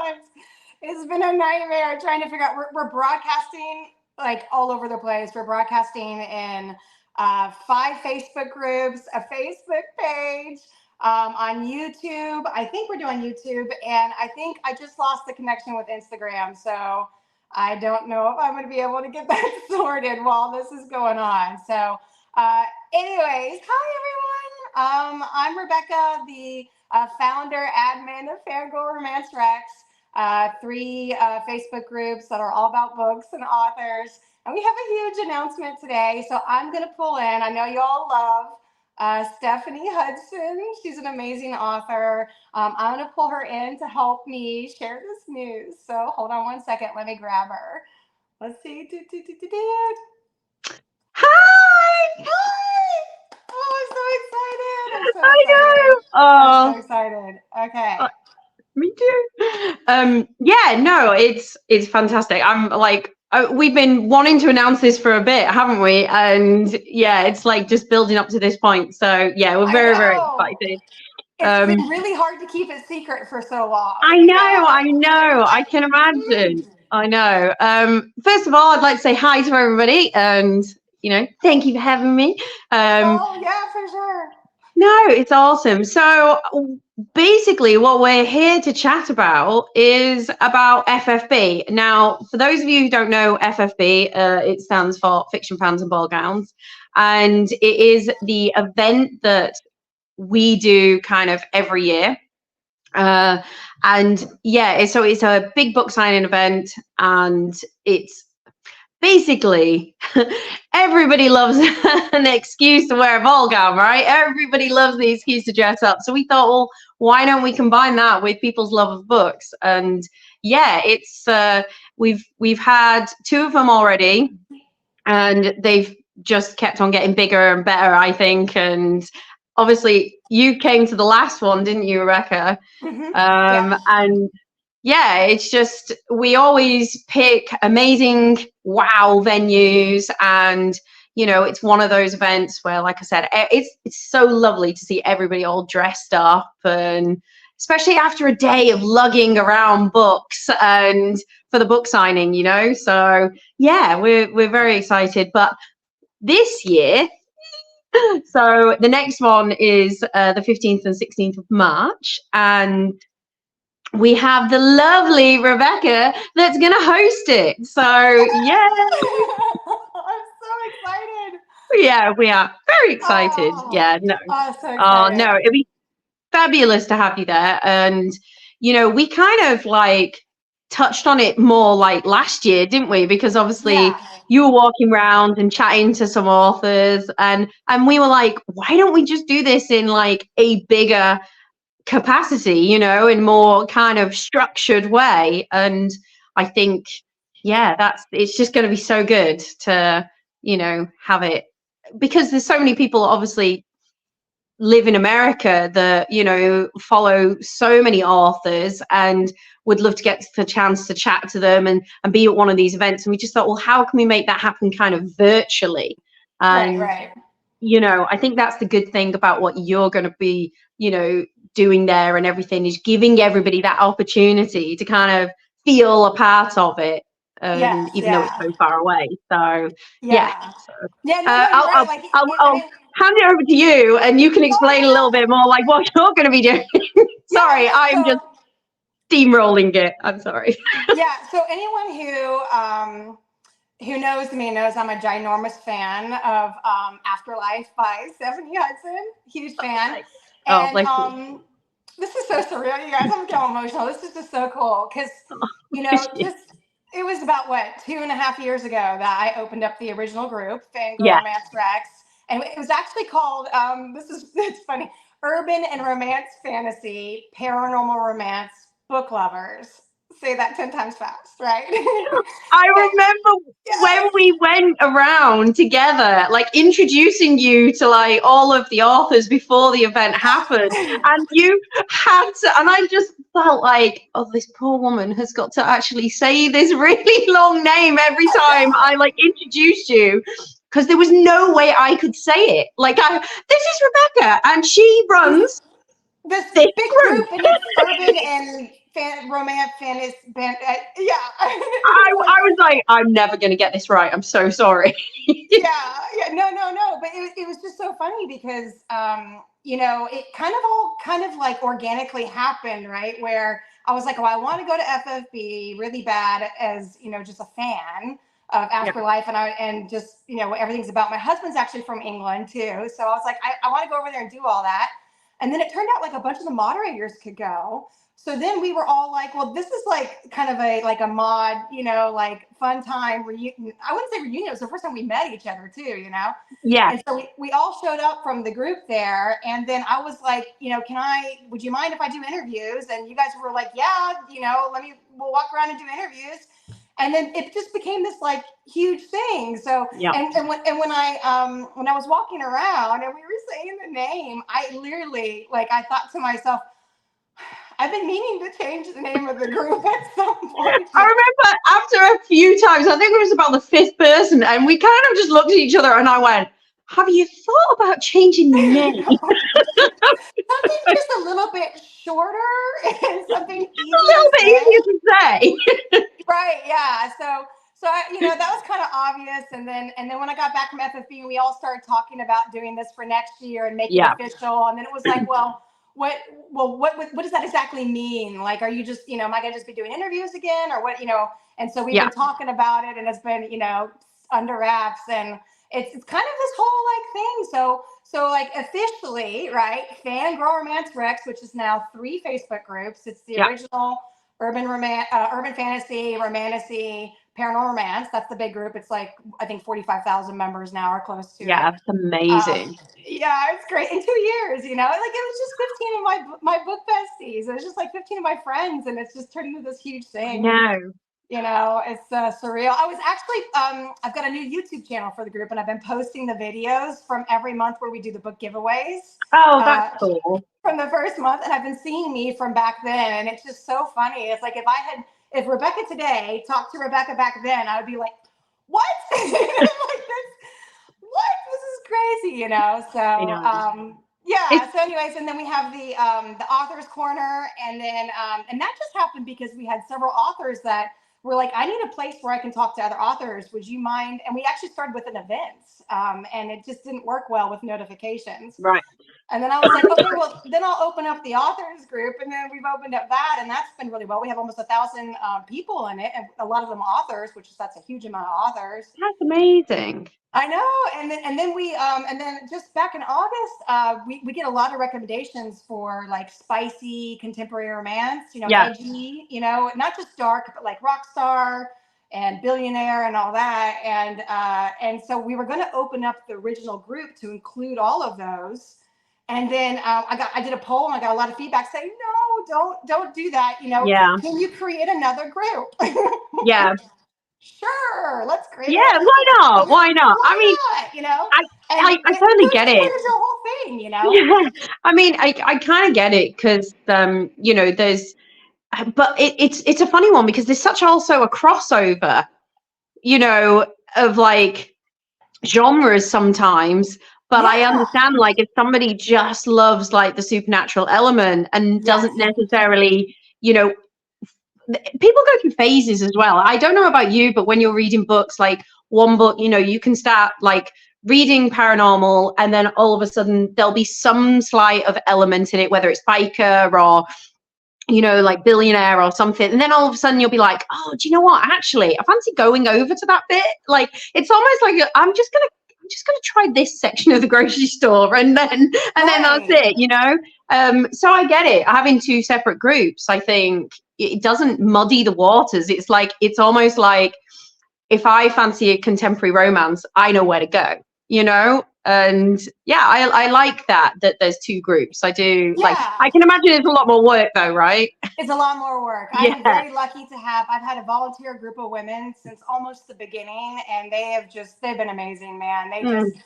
times. It's been a nightmare trying to figure out. We're broadcasting like all over the place. We're broadcasting in 5 Facebook groups, a Facebook page, on YouTube. I think we're doing YouTube, and I think I just lost the connection with Instagram. So I don't know if I'm going to be able to get that sorted while this is going on. So anyways, hi everyone. I'm Rebecca, the founder, admin of FanGrrrl Romance Rex, 3 Facebook groups that are all about books and authors. And we have a huge announcement today. So I'm going to pull in. I know you all love Stephanie Hudson. She's an amazing author. I'm going to pull her in to help me share this news. So hold on one second. Let me grab her. Let's see. Hi! Oh, I'm so excited. I'm so excited. Okay. Me too. Yeah, no, it's fantastic. I'm like, we've been wanting to announce this for a bit, haven't we? And yeah, it's like just building up to this point. So yeah, we're very excited. It's been really hard to keep it secret for so long. I know. I can imagine. I know. First of all, I'd like to say hi to everybody, and thank you for having me. Oh yeah, for sure. No, it's awesome. So basically what we're here to chat about is about FFB. Now, for those of you who don't know FFB, it stands for Fiction Fans and Ball Gowns. And it is the event that we do kind of every year. And yeah, so it's a big book signing event, and it's basically, everybody loves an excuse to wear a ball gown, right? Everybody loves the excuse to dress up. So we thought, well, why don't we combine that with people's love of books? And yeah, it's we've had 2 of them already, and they've just kept on getting bigger and better, I think. And obviously, you came to the last one, didn't you, Rebecca? Yeah. And yeah, it's just, we always pick amazing wow venues, and it's one of those events where, like I said, it's so lovely to see everybody all dressed up, and especially after a day of lugging around books and for the book signing, so yeah, we're very excited. But this year, so the next one is the 15th and 16th of March, and we have the lovely Rebecca that's going to host it. So, yeah. I'm so excited. Yeah, we are very excited. Yeah, no. Oh, so excited. Oh, no, it'd be fabulous to have you there. And, we kind of like touched on it more like last year, didn't we? Because obviously you were walking around and chatting to some authors, and we were like, why don't we just do this in like a bigger capacity, in more kind of structured way? And I think, yeah, it's just going to be so good to have it, because there's so many people obviously live in America that follow so many authors and would love to get the chance to chat to them and be at one of these events. And we just thought, well, how can we make that happen kind of virtually? And right. I think that's the good thing about what you're going to be doing there and everything, is giving everybody that opportunity to kind of feel a part of it, even though it's so far away. So I'll hand it over to you, and you can explain a little bit more like what you're going to be doing. Sorry, I'm just steamrolling it. I'm sorry. Yeah, so anyone who knows me knows I'm a ginormous fan of Afterlife by Stephanie Hudson. Huge fan. And this is so surreal, you guys. I'm getting emotional. This is just so cool because, it was about 2.5 years ago that I opened up the original group, FanGrrrl Romance Rex. And it was actually called, it's funny, Urban and Romance Fantasy Paranormal Romance Book Lovers. Say that 10 times fast, right? I remember when we went around together, like introducing you to like all of the authors before the event happened, and you had to, and I just felt like, oh, this poor woman has got to actually say this really long name every time I like introduced you, because there was no way I could say it. Like, this is Rebecca, and she runs this big group, and it's Urban and romance fantasy band. Yeah. I was like, I'm never going to get this right. I'm so sorry. Yeah. No. But it was just so funny because, it kind of like organically happened, right? Where I was like, oh, I want to go to FFB really bad as, just a fan of Afterlife. And just, everything's about, my husband's actually from England too. So I was like, I want to go over there and do all that. And then it turned out like a bunch of the moderators could go. So then we were all like, well, this is like kind of a mod, like fun time reunion. I wouldn't say reunion. It was the first time we met each other too, Yeah. And so we all showed up from the group there. And then I was like, would you mind if I do interviews? And you guys were like, yeah, we'll walk around and do interviews. And then it just became this like huge thing. So, and when I was walking around and we were saying the name, I literally, like, I thought to myself, I've been meaning to change the name of the group at some point. I remember after a few times, I think it was about the 5th person, and we kind of just looked at each other and I went, have you thought about changing the name? Something just a little bit shorter and something easier a little bit easier to say. Right, yeah. So that was kind of obvious. And then when I got back from FFB, we all started talking about doing this for next year and making it official. And then it was like, well, what does that exactly mean? Like, are you just, am I gonna just be doing interviews again, or what, And so we've been talking about it, and it's been, under wraps, and it's kind of this whole like thing. So like officially, right? FanGrrrl Romance Rex, which is now 3 Facebook groups. It's the original urban fantasy, romantasy, paranormal romance. That's the big group. It's like, I think 45,000 members now, or close to it. Yeah, it's amazing. Yeah, it's great. In 2 years, like it was just 15 of my book besties. It was just like 15 of my friends, and it's just turned into this huge thing. No. It's surreal. I was actually, I've got a new YouTube channel for the group, and I've been posting the videos from every month where we do the book giveaways. Oh, that's cool. From the first month, and I've been seeing me from back then, and it's just so funny. It's like if Rebecca today talked to Rebecca back then, I would be like, what? Like this, what? This is crazy, So so anyways, and then we have the author's corner, and then and that just happened because we had several authors that were like, I need a place where I can talk to other authors. Would you mind? And we actually started with an event, and it just didn't work well with notifications. Right. And then I was like, okay, well, then I'll open up the authors group. And then we've opened up that, and that's been really well. We have almost 1,000 people in it, and a lot of them authors, that's a huge amount of authors. That's amazing. I know. And then we and then just back in August, we get a lot of recommendations for like spicy contemporary romance, edgy, not just dark, but like rock star and billionaire and all that. And so we were going to open up the original group to include all of those. And then I did a poll, and I got a lot of feedback saying, no, don't do that. Can you create another group? Yeah. Sure, let's create. Yeah, why not? Why not? I mean, I totally get it. It's your whole thing, Yeah. I mean, I kind of get it because there's, but it's a funny one because there's such also a crossover, of like genres sometimes. But I understand, like, if somebody just loves like the supernatural element and doesn't necessarily, people go through phases as well. I don't know about you, but when you're reading books, like one book, you can start like reading paranormal, and then all of a sudden there'll be some slight of element in it, whether it's biker or like billionaire or something, and then all of a sudden you'll be like, oh, do you know what, actually I fancy going over to that bit. Like, it's almost like I'm just gonna try this section of the grocery store, and then that's it. So I get it. Having 2 separate groups, I think it doesn't muddy the waters. It's like, it's almost like if I fancy a contemporary romance, I know where to go, and I like that there's 2 groups. I do. Like, I can imagine it's a lot more work though, right? It's a lot more work. I'm very lucky to have, I've had a volunteer group of women since almost the beginning, and they've been amazing, man. They just,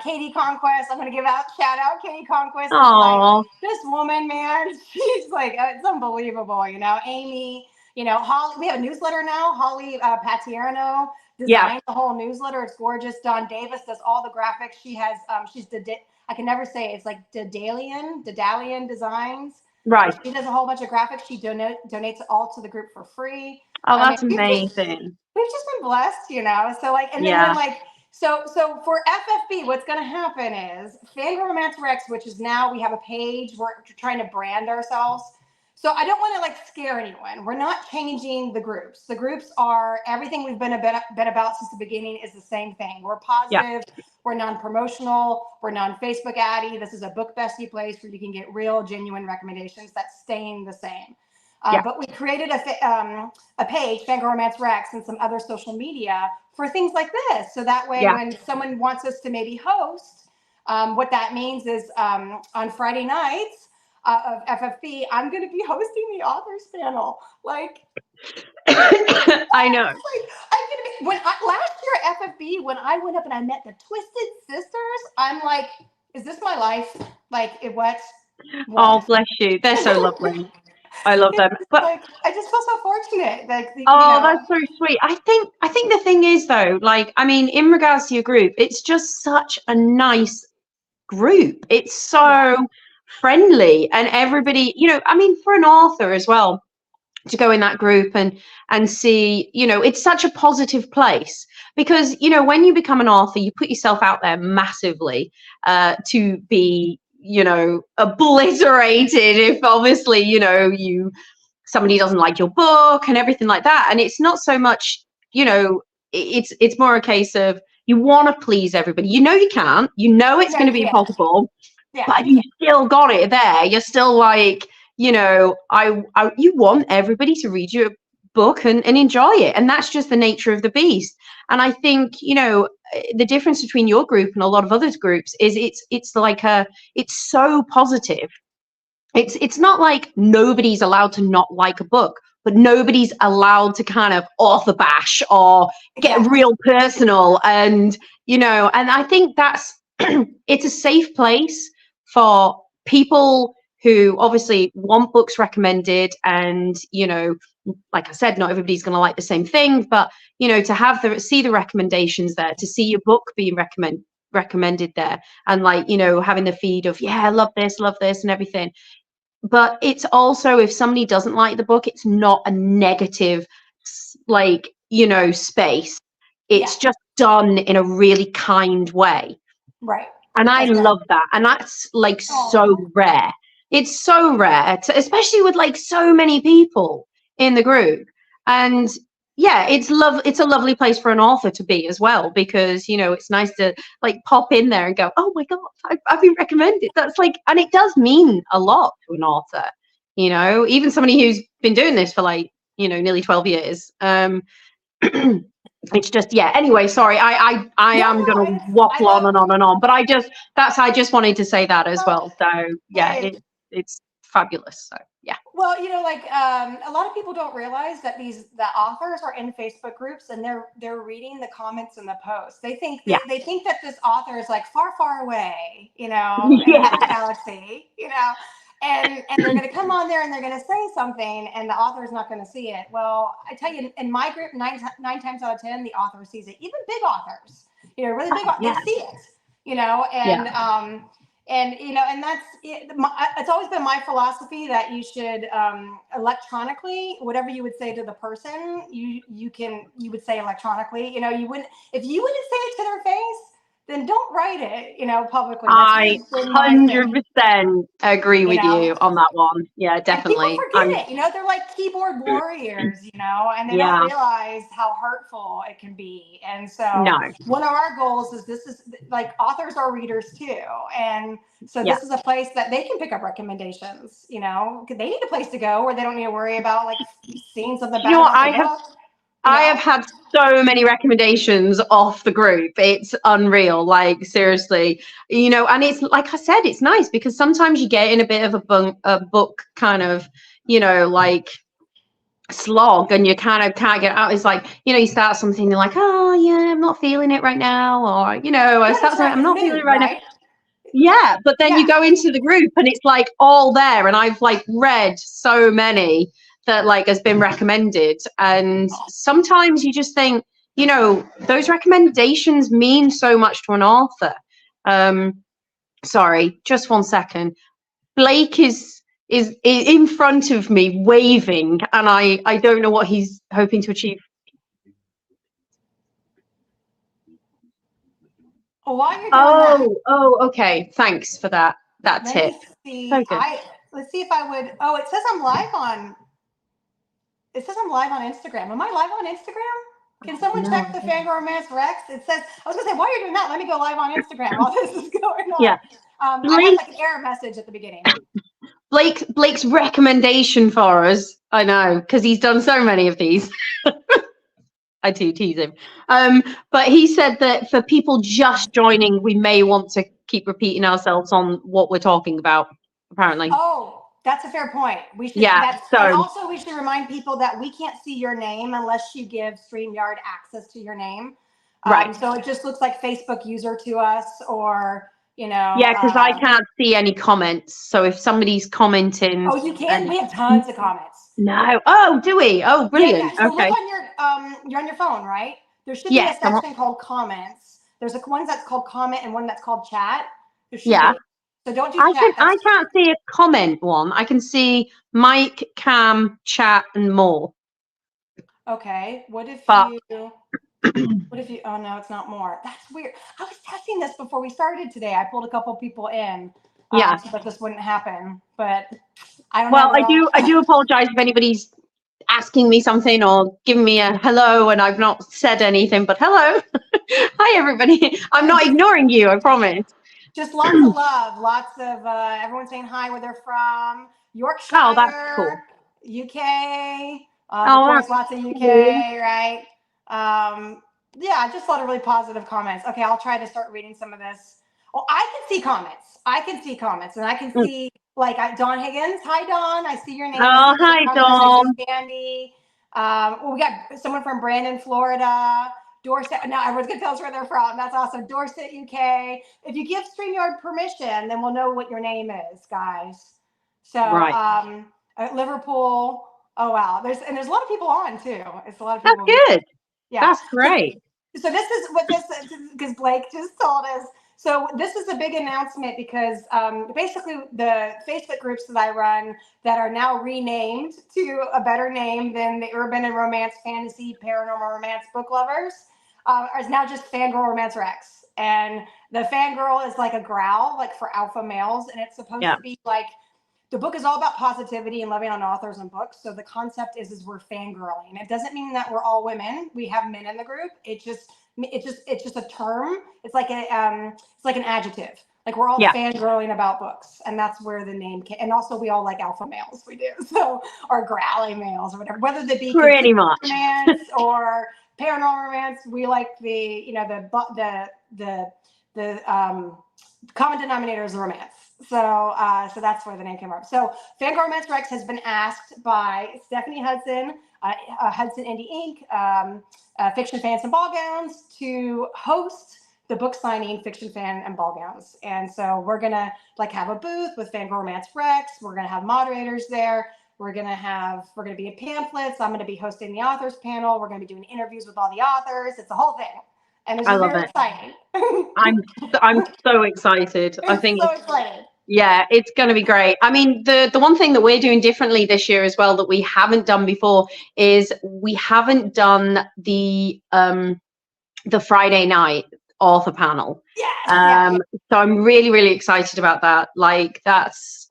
Katie Conquest, I'm going to shout out Katie Conquest. Like, this woman, man, she's like, it's unbelievable, Amy, Holly, we have a newsletter now, Holly Patierno designed the whole newsletter. It's gorgeous. Dawn Davis does all the graphics. She has, I can never say it. It's like Dedalian Designs. Right. She does a whole bunch of graphics. She donates it all to the group for free. Oh, I mean, that's amazing. we've just been blessed, you know. So like, and then Yeah. when like, so for FFB, what's going to happen is FanGrrrl Romance Rex, which is now we have a page. We're trying to brand ourselves. So I don't want to like scare anyone. We're not changing the groups. The groups are everything we've been about since the beginning is the same thing. We're positive. Yeah. We're non-promotional. We're non-Facebook addy. This is a book bestie place where you can get real, genuine recommendations that's staying the same. But we created a page, FanGrrrl Romance Rex, and some other social media for things like this. So that way, when someone wants us to maybe host, what that means is on Friday nights of FFB, I'm going to be hosting the authors panel. Like, I know. Like, I'm gonna be, last year at FFB, when I went up and I met the Twisted Sisters, I'm like, is this my life? Like, what? Oh, bless you. They're so lovely. I love them. But like, I just feel so fortunate. Like, that's so sweet. I think the thing is though, like, I mean, in regards to your group, it's just such a nice group. It's so friendly, and everybody, you know, I mean, for an author as well, to go in that group and see, you know, it's such a positive place, because, you know, when you become an author, you put yourself out there massively to be, you know, obliterated if obviously, you know, somebody doesn't like your book and everything like that. And it's not so much, you know, it's more a case of you want to please everybody. You know, you can't, you know, it's going to be impossible, but you still got it there. You're still like, you know, you want everybody to read your book and enjoy it. And that's just the nature of the beast. And I think, you know, the difference between your group and a lot of other groups is it's like it's so positive. It's not like nobody's allowed to not like a book, but nobody's allowed to kind of author bash or get real personal. And, you know, and I think that's, it's a safe place for people who obviously want books recommended. And, you know, like I said, not everybody's going to like the same thing, but, you know, to have see the recommendations there, to see your book being recommended there, and like, you know, having the feed of, yeah, I love this and everything. But it's also, if somebody doesn't like the book, it's not a negative, like, you know, space. It's just done in a really kind way. Right. And I love that. And that's like so rare. It's so rare, especially with like so many people in the group. And yeah, it's a lovely place for an author to be as well, because, you know, it's nice to like pop in there and go, oh my God, I've been recommended. That's like, and it does mean a lot to an author, you know, even somebody who's been doing this for like, you know, nearly 12 years. It's just, yeah, anyway, sorry, I am going to waffle on and on and on, but I just wanted to say that as well. So yeah, it's fabulous. So yeah. Well, you know, like a lot of people don't realize that the authors are in Facebook groups and they're reading the comments and the posts. They think they think that this author is like far, far away, you know, in the galaxy, you know, and they're going to come on there and they're going to say something and the author is not going to see it. Well, I tell you, in my group, nine times out of 10, the author sees it. Even big authors, you know, really big authors, they see it, you know, and, you know, and that's it. It's always been my philosophy that you should electronically, whatever you would say to the person, you would say electronically. You know, if you wouldn't say it to their face, then don't write it, you know, publicly. I 100% agree with you on that one. Yeah, definitely. And people forget it, you know, they're like keyboard warriors, you know, and they don't realize how hurtful it can be. And so one of our goals is like authors are readers too. And so this is a place that they can pick up recommendations, you know, they need a place to go where they don't need to worry about like seeing something bad about the book. I have had so many recommendations off the group. It's unreal. Like, seriously, you know, and it's like I said, it's nice because sometimes you get in a bit of a book kind of, you know, like slog, and you kind of can't get out. It's like, you know, you start something, you're like, oh yeah, I'm not feeling it right now. Or, you know, I start something, I'm not feeling it right now. Yeah. But then you go into the group and it's like all there. And I've like read so many that like has been recommended, and sometimes you just think, you know, those recommendations mean so much to an author. Sorry, just 1 second. Blake is is in front of me waving, and I don't know what he's hoping to achieve. Well, while you're doing that, Okay. Thanks for that tip. let me see. So good. Let's see if I would. Oh, it says I'm live on. It says I'm live on Instagram. Am I live on Instagram? Can someone check the FanGrrrl Romance Rex? It says, I was going to say, while you're doing that, let me go live on Instagram while this is going on. Yeah. I had like an error message at the beginning. Blake's recommendation for us, I know, because he's done so many of these. I do tease him. But he said that for people just joining, we may want to keep repeating ourselves on what we're talking about, apparently. Oh, that's a fair point. We should, yeah. And also we should remind people that we can't see your name unless you give StreamYard access to your name. Right. So it just looks like Facebook user to us, or, you know. Yeah, because I can't see any comments. So if somebody's commenting. Oh, you can? We have tons of comments. No. Oh, do we? Oh, brilliant. Yeah. So okay. look on you're on your phone, right? There should be a section called comments. There's one that's called comment and one that's called chat. There should be. So don't do chat. I can't see a comment one. I can see mic, cam, chat, and more. Okay. What if you, oh no, it's not more. That's weird. I was testing this before we started today. I pulled a couple people in. So that this wouldn't happen, but I don't know. Well, I do apologize if anybody's asking me something or giving me a hello and I've not said anything, but hello. Hi, everybody. I'm not ignoring you, I promise. Just lots of love, lots of everyone saying hi, where they're from. Yorkshire. Oh, that's cool. UK. Of course, lots of UK, right? Yeah, just a lot of really positive comments. Okay, I'll try to start reading some of this. Well, I can see comments. And I can see like Dawn Higgins. Hi, Dawn. I see your name. Oh, hi, Dawn. Candy. We got someone from Brandon, Florida. Dorset. Now everyone's gonna tell us where they're from. That's awesome. Dorset, UK. If you give StreamYard permission, then we'll know what your name is, guys. So Liverpool. Oh wow. There's a lot of people on too. It's a lot of people. That's good. Yeah. That's great. So this is what because Blake just told us. So this is a big announcement because basically the Facebook groups that I run that are now renamed to a better name than the Urban and Romance Fantasy Paranormal Romance Book Lovers is now just FanGrrrl Romance Rex. And the FanGrrrl is like a growl, like for alpha males. And it's supposed to be like, the book is all about positivity and loving on authors and books. So the concept is we're fangirling. It doesn't mean that we're all women. We have men in the group. It's just a term. It's like an adjective. Like we're all fangirling about books, and that's where the name came. And also, we all like alpha males. We do so, or growly males, or whatever. Whether they be pretty much romance or paranormal romance, we like the common denominator is romance. So that's where the name came from. So FanGrrrl Romance Rex has been asked by Stephanie Hudson, Hudson Indie Inc., Fiction Fans and Ball Gowns, to host the book signing Fiction Fan and Ball Gowns. And so we're gonna have a booth with FanGrrrl Romance Rex. We're gonna have moderators there. We're gonna be in pamphlets. I'm gonna be hosting the authors panel. We're gonna be doing interviews with all the authors. It's a whole thing. And it's very exciting. I'm so excited. I think so excited. Yeah, it's going to be great. I mean, the one thing that we're doing differently this year as well that we haven't done before is we haven't done the Friday night author panel. Yes. So I'm really, really excited about that. Like that's,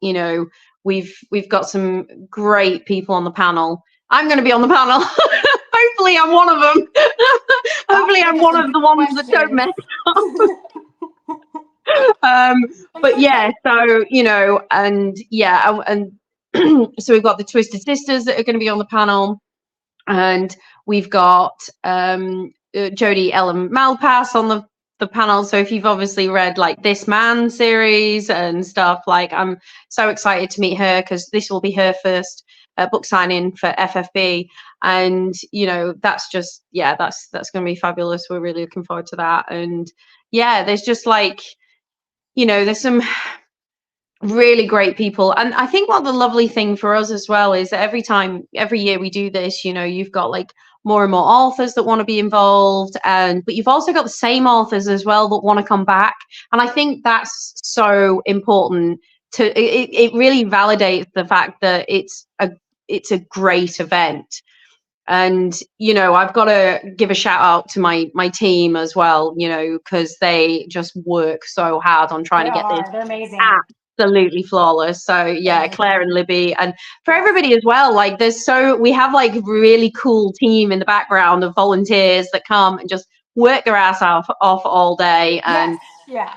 we've got some great people on the panel. I'm going to be on the panel. Hopefully I'm one of them. Hopefully I'm one of the ones that don't mess up. But yeah, so and so we've got the Twisted Sisters that are going to be on the panel, and we've got Jodie Ellen Malpass on the panel. So if you've obviously read like This Man series and stuff, like I'm so excited to meet her because this will be her first book signing for FFB, and that's just that's going to be fabulous. We're really looking forward to that. And there's just like there's some really great people, and I think what the lovely thing for us as well is that every year we do this, you've got like more and more authors that want to be involved, but you've also got the same authors as well that want to come back, and I think that's so important it really validates the fact that it's a great event. And, you know, I've got to give a shout out to my team as well, you know, because they just work so hard on trying to get this They're amazing. Absolutely flawless. So yeah, Claire and Libby, and for everybody as well, like we have like a really cool team in the background of volunteers that come and just work their ass off all day. And yeah,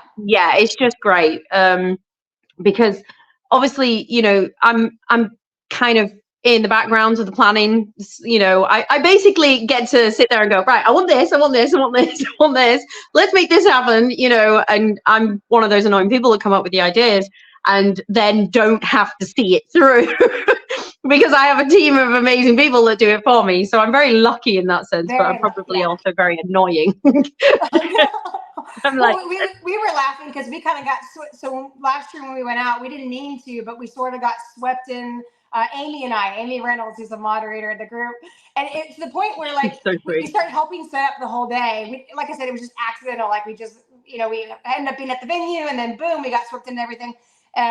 it's just great. Because obviously, you know, I'm kind of in the background of the planning. You know, I basically get to sit there and go, right, I want this, I want this, I want this, I want this. Let's make this happen, you know. And I'm one of those annoying people that come up with the ideas and then don't have to see it through because I have a team of amazing people that do it for me. So I'm very lucky in that sense, but I'm probably also very annoying. I'm like, we were laughing because we kind of got so last year when we went out, we didn't mean to, but we sort of got swept in. Amy Reynolds, who's a moderator of the group, and it's the point where like we started helping set up the whole day. Like I said, it was just accidental. Like we just, you know, we ended up being at the venue, and then boom, we got swept into everything,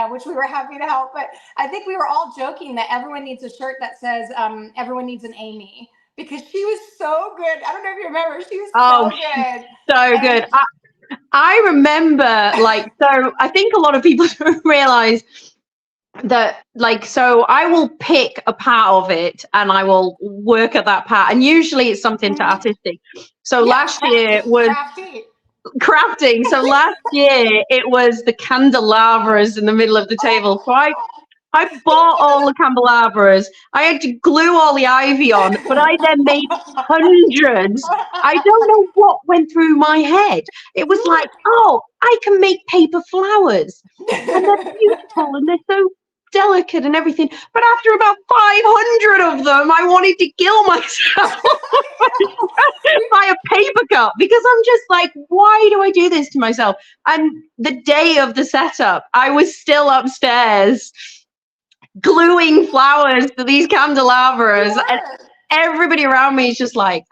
which we were happy to help. But I think we were all joking that everyone needs a shirt that says "Everyone needs an Amy," because she was so good. I don't know if you remember, she was so good. So good. I remember, like, so I think a lot of people don't realize that, like, so I will pick a part of it and I will work at that part, and usually it's something to artistic. So last year was crafting. So last year it was the candelabras in the middle of the table. So I bought all the candelabras. I had to glue all the ivy on, but I then made hundreds. I don't know what went through my head. It was like, oh, I can make paper flowers. And they're beautiful and they're so delicate and everything. But after about 500 of them, I wanted to kill myself by a paper cut, because I'm just like, why do I do this to myself? And the day of the setup, I was still upstairs gluing flowers to these candelabras, and everybody around me is just like,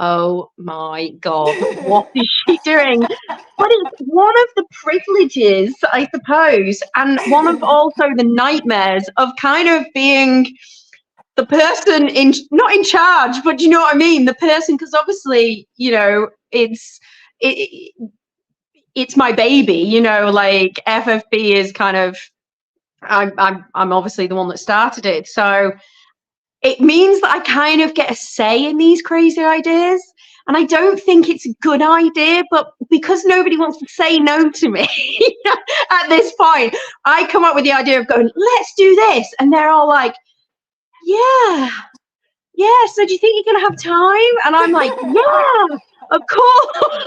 oh my God, what is she doing? But it's one of the privileges, I suppose, and one of also the nightmares of kind of being the person not in charge, but you know what I mean? The person, because obviously, you know, it's my baby, you know, like FFB is kind of, I'm obviously the one that started it. So it means that I kind of get a say in these crazy ideas. And I don't think it's a good idea, but because nobody wants to say no to me at this point, I come up with the idea of going, let's do this. And they're all like, yeah. So do you think you're going to have time? And I'm like, yeah, of course.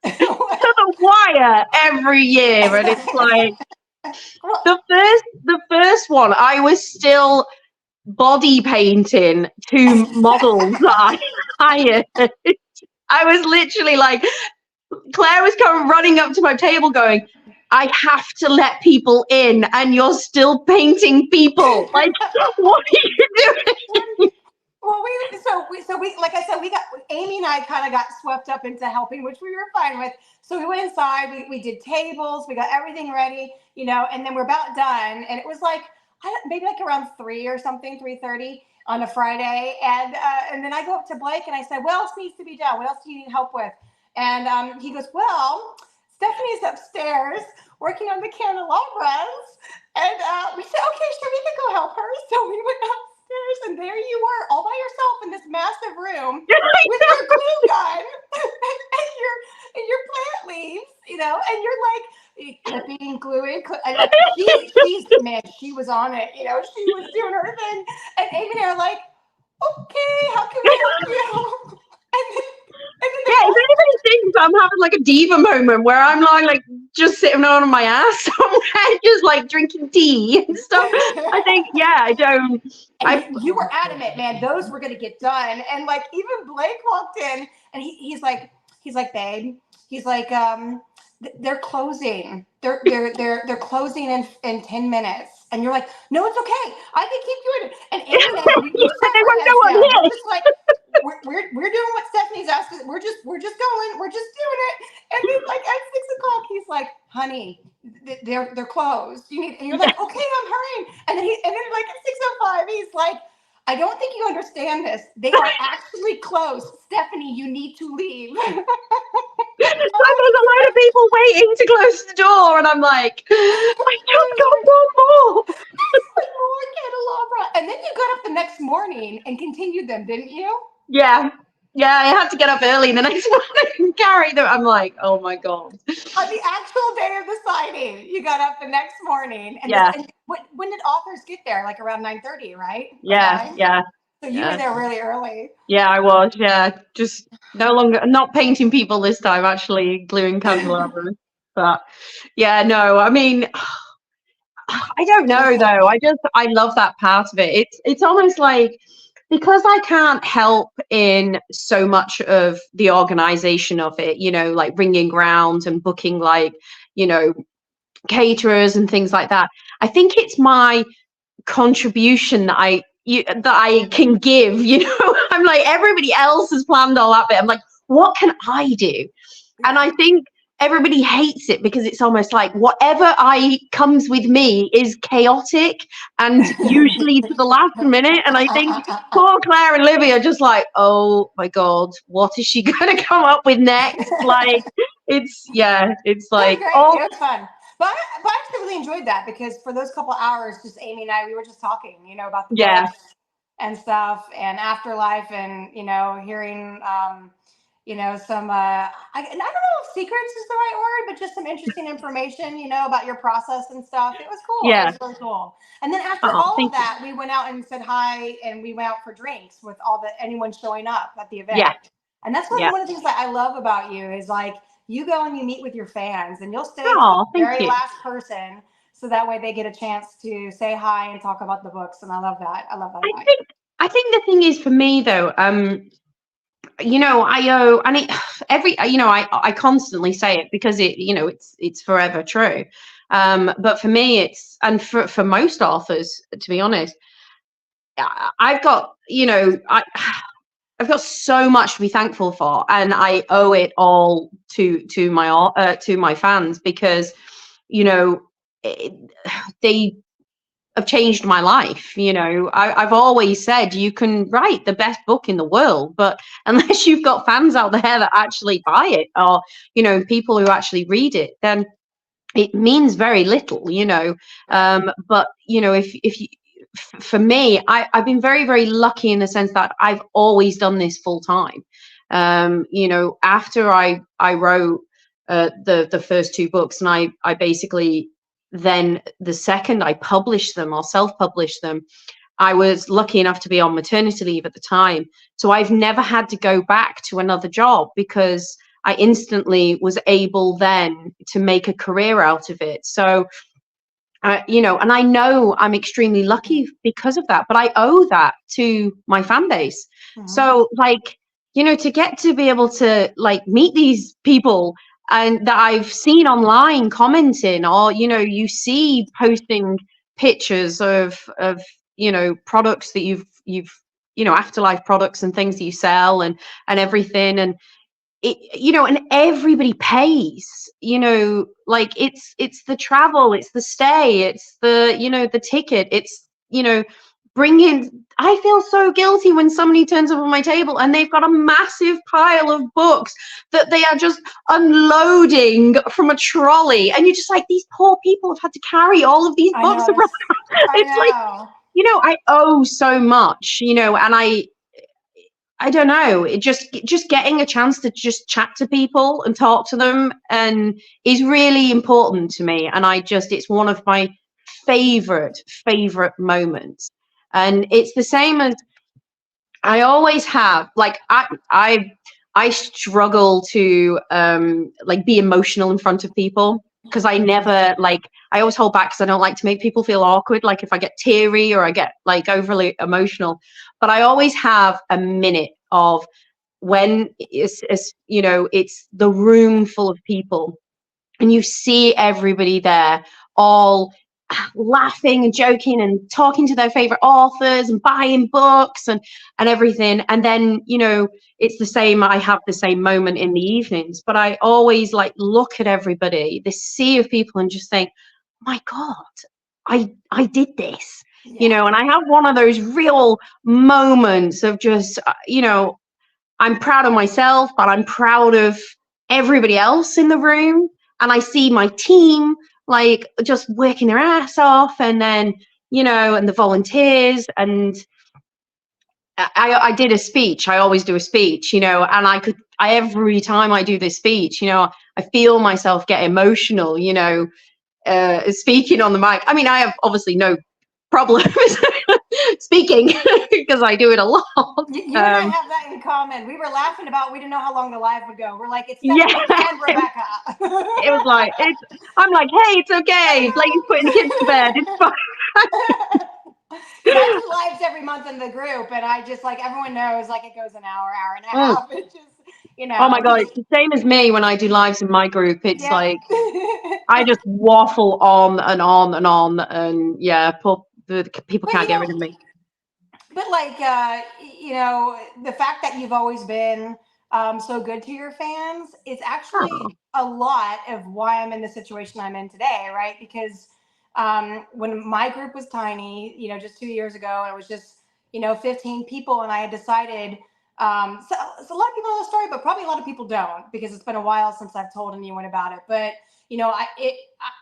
To the wire every year. And it's like, the first one, I was still body painting 2 models that I hired. I was literally like, Claire was running up to my table going, I have to let people in and you're still painting people. Like, what are you doing? Well, we like I said, Amy and I kind of got swept up into helping, which we were fine with. So we went inside, we did tables, we got everything ready, you know, and then we're about done. And it was like, maybe like around 3 or something, 3:30 on a Friday. And then I go up to Blake and I said, what else needs to be done? What else do you need help with? And he goes, well, Stephanie's upstairs working on the candelabras. And we said, okay, sure, we can go help her. So we went upstairs and there you were all by yourself in this massive room with your glue gun and your plant leaves, you know, and you're like, clipping, gluing. She was on it, you know, she was doing her thing. And Amy and I are like, okay, how can we help you? Yeah, if anybody thinks I'm having like a diva moment where I'm like just sitting on my ass somewhere, just like drinking tea and stuff, I think, I don't. You were adamant, man. Those were going to get done. And like, even Blake walked in and he's like, babe, he's like, they're closing. They're closing in 10 minutes. And you're like, no, it's okay. I can keep doing it. And Amy and I, we we're just like, we're doing what Stephanie's asked us. We're just going. We're just doing it. And then like at 6 o'clock, he's like, honey, they're closed. And you're like, okay, I'm hurrying. And then like at 6:05, he's like, I don't think you understand this. They are actually closed. Stephanie, you need to leave. There's a load of people waiting to close the door, and I'm like, I just got one more. More candelabra. And then you got up the next morning and continued them, didn't you? Yeah, I had to get up early the next morning and carry them. I'm like, oh my God. On the actual day of the signing, you got up the next morning. And yeah. When did authors get there? Like around 9:30, right? Yeah, yeah. So you were there really early. Yeah, I was. Yeah, just no longer not painting people this time. Actually, gluing candelabras. But yeah, no. I mean, I don't know though. I love that part of it. It's almost like, because I can't help in so much of the organization of it, like ringing ground and booking, like, caterers and things like that. I think it's my contribution that I can give. I'm like, everybody else has planned all that bit. I'm like, what can I do? And I think everybody hates it because it's almost like whatever comes with me is chaotic and usually to the last minute. And I think poor Claire and Libby are just like, oh my God, what is she going to come up with next? Like, it's like, oh, it was fun. But I actually really enjoyed that, because for those couple hours, just Amy and I, we were just talking, about the books and stuff, and Afterlife, and hearing some I don't know if secrets is the right word, but just some interesting information, about your process and stuff. It was cool. Yeah. It was really cool. And then after all of that, we went out and said hi, and we went out for drinks with anyone showing up at the event. Yeah. And that's one of the things that I love about you is, like, you go and you meet with your fans, and you'll stay to the very last person, so that way they get a chance to say hi and talk about the books. And I love that. I think the thing is, for me though, I owe, and I constantly say it because it's forever true. But for me, and for most authors, to be honest, I've got, I've got so much to be thankful for, and I owe it all to my fans, because they have changed my life. I've always said, you can write the best book in the world, but unless you've got fans out there that actually buy it, or people who actually read it, then it means very little. But if you, for me, I've been very, very lucky in the sense that I've always done this full time. After I wrote the first two books, and I basically, then the second I published them or self-published them, I was lucky enough to be on maternity leave at the time. So I've never had to go back to another job, because I instantly was able then to make a career out of it. So and I know I'm extremely lucky because of that, but I owe that to my fan base. So, like, to get to be able to, like, meet these people and that I've seen online commenting, or you see posting pictures of products that you've Afterlife products and things that you sell, and everything, and and everybody pays, like, it's the travel, it's the stay, it's the the ticket, it's bringing. I feel so guilty when somebody turns up on my table and they've got a massive pile of books that they are just unloading from a trolley, and you're just like, these poor people have had to carry all of these books around. It's like, I owe so much, and I don't know, it just getting a chance to just chat to people and talk to them and is really important to me. And it's one of my favorite moments. And it's the same as I always have. Like, I struggle to like, be emotional in front of people, because I never, like, I always hold back because I don't like to make people feel awkward, like if I get teary or I get, like, overly emotional. But I always have a minute of when it's the room full of people, and you see everybody there all laughing and joking and talking to their favorite authors and buying books and everything. And then, you know, it's the same. I have the same moment in the evenings, but I always like look at everybody, this sea of people, and just think, my God, I did this, you know. And I have one of those real moments of just, you know, I'm proud of myself, but I'm proud of everybody else in the room. And I see my team like just working their ass off, and then, you know, and the volunteers. And I did a speech. I always do a speech, you know, and every time I do this speech, you know, I feel myself get emotional, you know, speaking on the mic. I mean, I have obviously no problem speaking because I do it a lot. You and I have that in common. We were laughing about, we didn't know how long the live would go. We're like, it's Yeah. Stephanie and Rebecca. It was like, I'm like, hey, it's okay. Blake's putting the kids to bed. It's fine. I do lives every month in the group, and I just like, everyone knows, like, it goes an hour and a half. It just, you know. Oh my God, it's the same as me when I do lives in my group. It's like, I just waffle on and on and on, and yeah, the people can't get rid of me. But like, you know, the fact that you've always been so good to your fans is actually a lot of why I'm in the situation I'm in today, right? Because when my group was tiny, you know, just 2 years ago, it was just, you know, 15 people, and I had decided, so a lot of people know the story, but probably a lot of people don't, because it's been a while since I've told anyone about it. But, you know,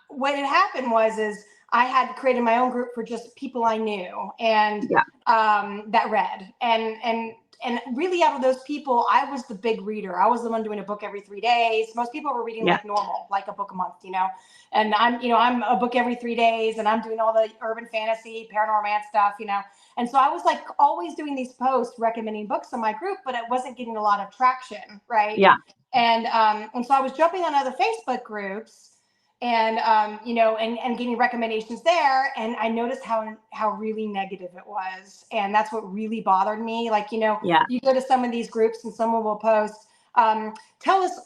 what had happened is I had created my own group for just people I knew and that read. And really, out of those people, I was the big reader. I was the one doing a book every 3 days. Most people were reading like normal, like a book a month, you know. And I'm a book every 3 days, and I'm doing all the urban fantasy, paranormal romance stuff, you know. And so I was like always doing these posts recommending books in my group, but it wasn't getting a lot of traction, right? Yeah. And so I was jumping on other Facebook groups, and you know, and getting recommendations there, and I noticed how really negative it was, and that's what really bothered me. Like, you know, you go to some of these groups and someone will post, tell us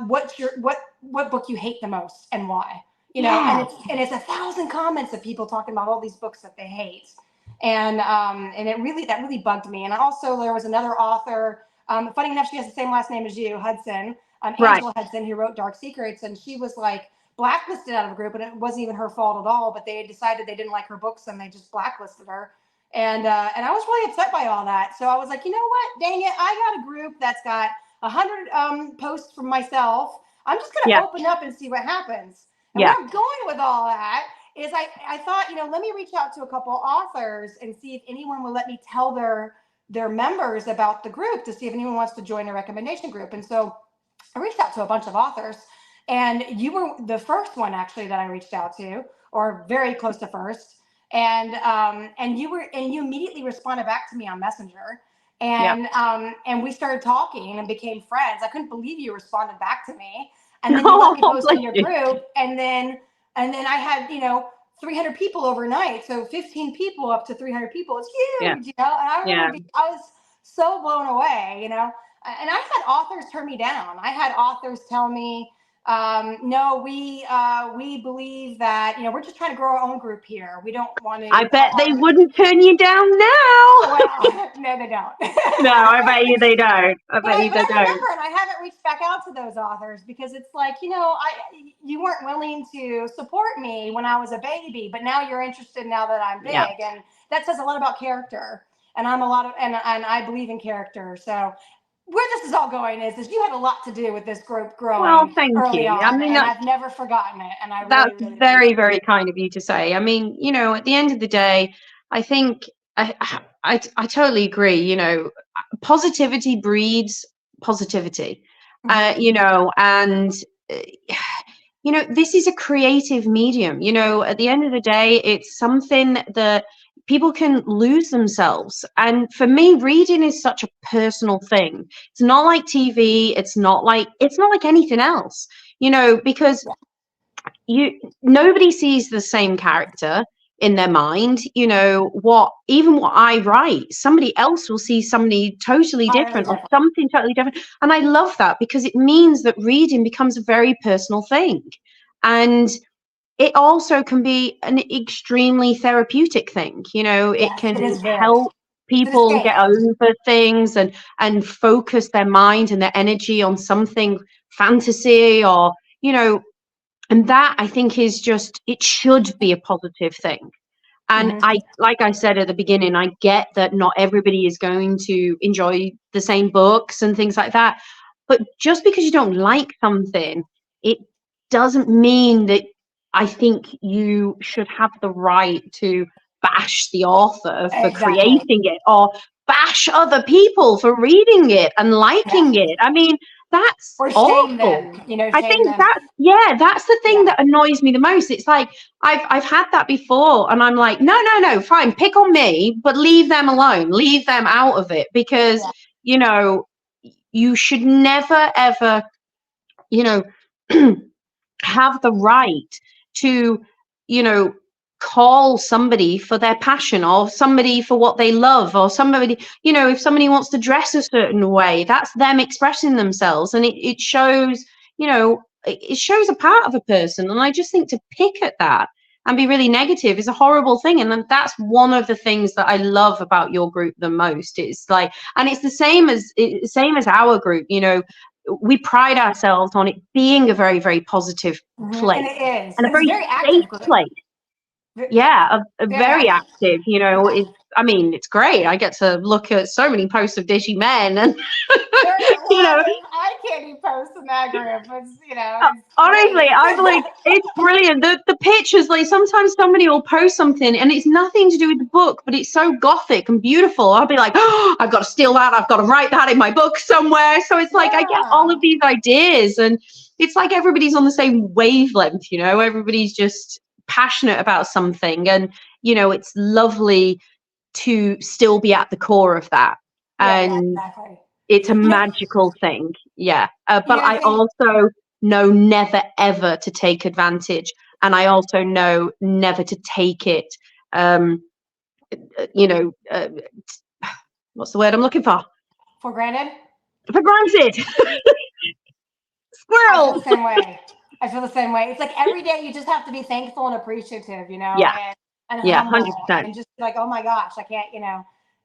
what book you hate the most and why, you know. And it's 1,000 comments of people talking about all these books that they hate, and that really bugged me. And also there was another author, funny enough, she has the same last name as you, Hudson, Angela Hudson, who wrote Dark Secrets, and she was like blacklisted out of a group, and it wasn't even her fault at all, but they decided they didn't like her books and they just blacklisted her. And I was really upset by all that. So I was like, you know what, dang it, I got a group that's got 100 posts from myself. I'm just going to open up and see what happens. And where I'm going with all that is I thought, you know, let me reach out to a couple authors and see if anyone will let me tell their members about the group, to see if anyone wants to join a recommendation group. And so I reached out to a bunch of authors, and you were the first one actually that I reached out to, or very close to first. And you immediately responded back to me on Messenger, and we started talking and became friends. I couldn't believe you responded back to me, and then you let me post in your group, and then I had, you know, 300 people overnight. So 15 people up to 300 people. It's huge, you know. And I remember I was so blown away, you know. And I had authors turn me down. I had authors tell me, no, we believe that, you know, we're just trying to grow our own group here. We don't want to. I bet they wouldn't turn you down now. Well, no, they don't. No, I bet you they don't. I remember, and I haven't reached back out to those authors, because it's like, you know, you weren't willing to support me when I was a baby, but now you're interested now that I'm big, and that says a lot about character. And and I believe in character. So where this is all going is you had a lot to do with this group growing. Well, thank early you. On, I mean, and I've never forgotten it. And that's really very, very kind of you to say. I mean, you know, at the end of the day, I think I totally agree. You know, positivity breeds positivity. You know, and you know, this is a creative medium. You know, at the end of the day, it's something that people can lose themselves. And for me, reading is such a personal thing. It's not like TV. It's not like anything else, you know, because nobody sees the same character in their mind. You know, what I write, somebody else will see somebody totally different, or something totally different. And I love that, because it means that reading becomes a very personal thing. And it also can be an extremely therapeutic thing. You know, it Yes, can it is very. help It's an people escape. get over things and focus their mind and their energy on something fantasy, or, you know, and that I think is just, it should be a positive thing. And Mhm. I, like I said at the beginning, I get that not everybody is going to enjoy the same books and things like that. But just because you don't like something, it doesn't mean that I think you should have the right to bash the author for Exactly. creating it, or bash other people for reading it and Yeah. liking it. I mean, that's Or shame awful. them, I shame think them. that, yeah, that's the thing Yeah. that annoys me the most. It's like I've had that before, and I'm like, no, no, no, fine, pick on me, but leave them alone, leave them out of it, because Yeah. you know, you should never ever, you know, have the right to, you know, call somebody for their passion, or somebody for what they love, or somebody, you know, if somebody wants to dress a certain way, that's them expressing themselves, and it shows, you know, it shows a part of a person. And I just think to pick at that and be really negative is a horrible thing. And then that's one of the things that I love about your group the most. It's like, and it's the same as our group, you know, we pride ourselves on it being a very, very positive And place, it is. and a And it's a very very safe active group. place. Yeah, a Very very active. active, you know. Yeah. It's, I mean, it's great. I get to look at so many posts of dishy men, and There's a you lot know, of eye candy posts in that group. It's honestly, great. I'm like, it's brilliant. The pictures, like sometimes somebody will post something and it's nothing to do with the book, but it's so gothic and beautiful. I'll be like, oh, I've got to steal that. I've got to write that in my book somewhere. So it's like I get all Yeah. of these ideas, and it's like everybody's on the same wavelength, you know, everybody's just passionate about something. And, you know, it's lovely to still be at the core of that. Yeah, And exactly. it's a You know, magical thing. Yeah. But I I think also know never ever to take advantage, and I also know never to take it, um you know, what's the word I'm looking for granted. for granted. I feel the Squirrel. same way. I feel the same way. It's like every day you just have to be thankful and appreciative, Yeah, and yeah, humble, 100%. and just like, oh my gosh, I can't,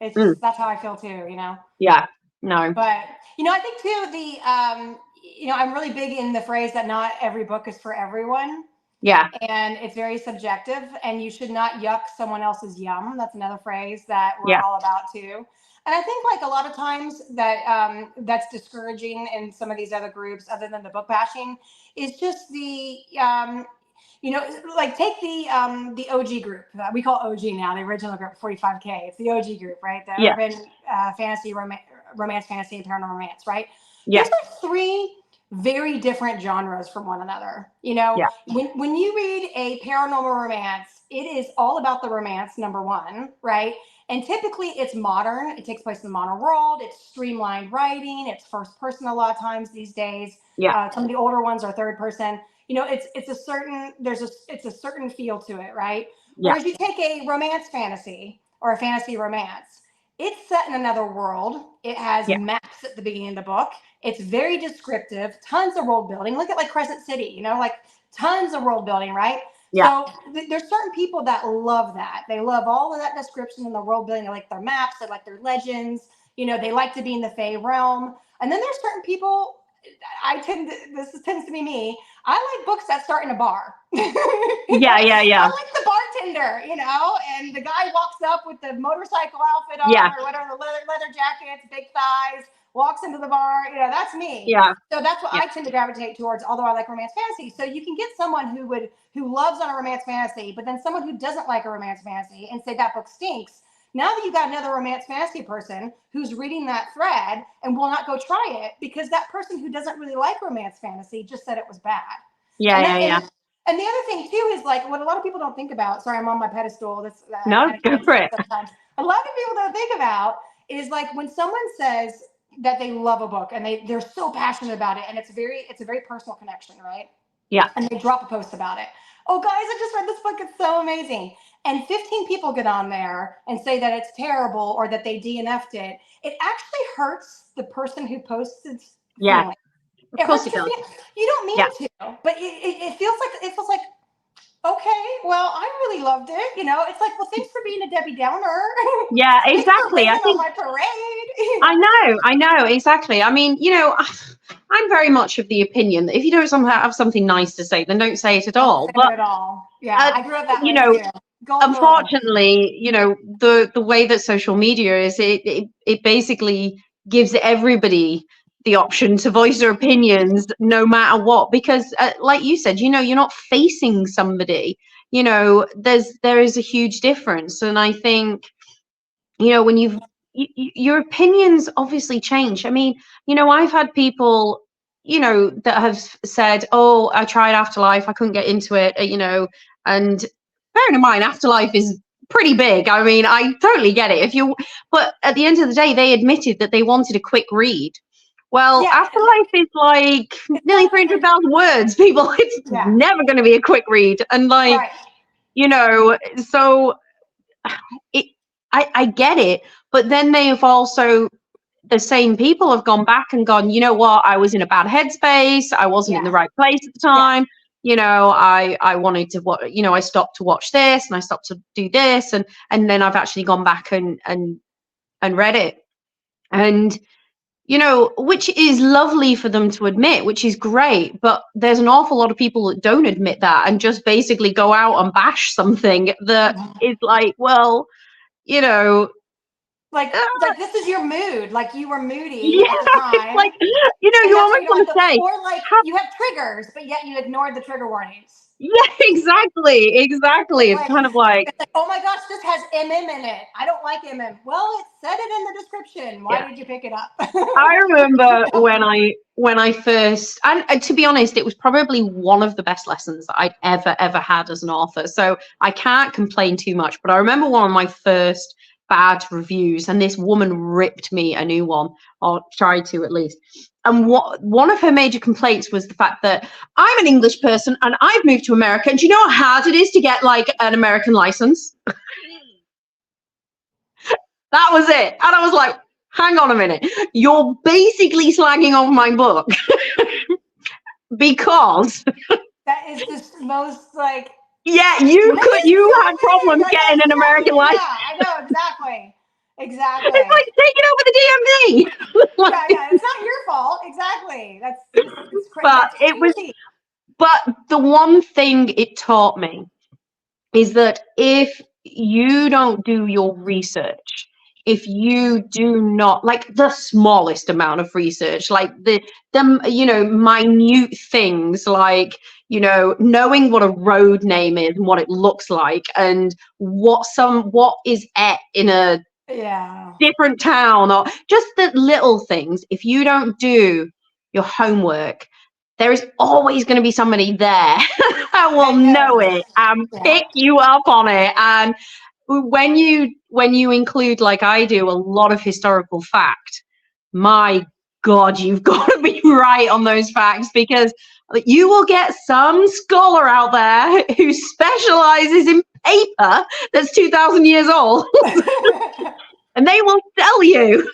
it's Mm, just that's how I feel too. yeah, no, But I think too I'm really big in the phrase that not every book is for everyone, yeah, and it's very subjective, and you should not yuck someone else's yum. That's another phrase that we're yeah, all about too. And I think like a lot of times that that's discouraging in some of these other groups, other than the book bashing, is just like take the OG group. We call OG now, the original group, 45K. It's the OG group, right? The yeah, urban fantasy, romance, fantasy, and paranormal romance, right? yeah, Those are three very different genres from one another. yeah, When you read a paranormal romance, it is all about the romance, number one, right? And typically it's modern. It takes place in the modern world. It's streamlined writing. It's first person a lot of times these days. yeah, Some of the older ones are third person. It's a certain it's a certain feel to it, right? yeah, Whereas you take a romance fantasy or a fantasy romance, it's set in another world. It has yeah, maps at the beginning of the book. It's very descriptive, tons of world building. Look at like Crescent City, like tons of world building, right? yeah, So there's certain people that love that. They love all of that description in the world building. They like their maps, they like their legends. They like to be in the Fey realm. And then there's certain people. This tends to be me. I like books that start in a bar. yeah, yeah, I yeah, like the bartender, and the guy walks up with the motorcycle outfit yeah, on or whatever, the leather jackets, big thighs, walks into the bar. That's me. yeah, So that's what yeah, I tend to gravitate towards, although I like romance fantasy. So you can get someone who loves on a romance fantasy, but then someone who doesn't like a romance fantasy and say that book stinks. Now that you got another romance fantasy person who's reading that thread and will not go try it because that person who doesn't really like romance fantasy just said it was bad. yeah, And yeah, that yeah. and the other thing too is like what a lot of people don't think about. Sorry, I'm on my pedestal. I No, kind of get go into for this it. sometimes. A lot of people don't think about is like when someone says that they love a book and they're so passionate about it and it's a very personal connection, right? Yeah, And they drop a post about it. Oh, guys, I just read this book. It's so amazing. And 15 people get on there and say that it's terrible or that they DNF'd it. It actually hurts the person who posted yeah, feeling. of It course hurts it your does. feelings. You don't Yeah, mean to, but it feels like really loved it. You know, it's like, well, thanks for being a Debbie Downer. Yeah, Thanks for exactly. I raining on think my parade. You I know, exactly. I mean, you know, I'm very much of the opinion that if you don't somehow have something nice to say, then don't say it at Don't all. say But it at all. Yeah, uh, I grew up that you way know, too. Golden rule. unfortunately, you know, the way that social media is, it basically gives everybody the option to voice their opinions no matter what, because like you said, you know, you're not facing somebody, you know, there is a huge difference. And I think, you know, when your opinions obviously change. I mean, you know, I've had people, you know, that have said, oh, I tried Afterlife, I couldn't get into it, you know, and bearing in mind Afterlife is pretty big. I mean, I totally get it. If you But at the end of the day, they admitted that they wanted a quick read. Well, Yeah, Afterlife is like it's nearly not even. 300,000 words, people. It's Yeah, never going to be a quick read. And like, right. you know, so it I get it, but then they have also, the same people have gone back and gone, you know what, I was in a bad headspace, I wasn't in the Yeah, right place at the yeah, time, you know, I wanted to watch, you know, I stopped to watch this and I stopped to do this, and then I've actually gone back and read it. And you know, which is lovely for them to admit, which is great, but there's an awful lot of people that don't admit that and just basically go out and bash something that Mhm. is like, well, you know, like this is your mood. Like you were moody yeah, at the it's like, time, you know, and you that's why almost you don't want like to the, say, or like have, you have triggers, but yet you ignored the trigger warnings. yeah, exactly, exactly. It's It's like, kind of like, oh my gosh, this has MM in it. I don't like MM. Well, it said it in the description. Why yeah. did you pick it up? I You remember know? when I first, and to be honest, it was probably one of the best lessons that I'd ever had as an author. So I can't complain too much. But I remember one of my first bad reviews, and this woman ripped me a new one, or tried to at least. And one of her major complaints was the fact that I'm an English person and I've moved to America. And do you know how hard it is to get like an American license? That was it. And I was like, hang on a minute. You're basically slagging off my book because, That is the most like yeah, make it you so had big. problems I know getting an American exactly. license. Yeah, I know exactly. It's Exactly. like taking over the DMV. Yeah, Like, yeah. It's not your fault. Exactly. It's crazy. but That's it was, crazy. but the one thing it taught me is that if you don't do your research, if you do not, like, the smallest amount of research, like the you know, minute things, like, you know, knowing what a road name is and what it looks like and what is et in a Yeah. different town, or just the little things, if you don't do your homework, there is always going to be somebody there that will That know knows. it and Yeah. pick you up on it. And when you include, like I do, a lot of historical fact, my God, you've got to be right on those facts, because you will get some scholar out there who specializes in paper that's 2,000 years old, and they will tell you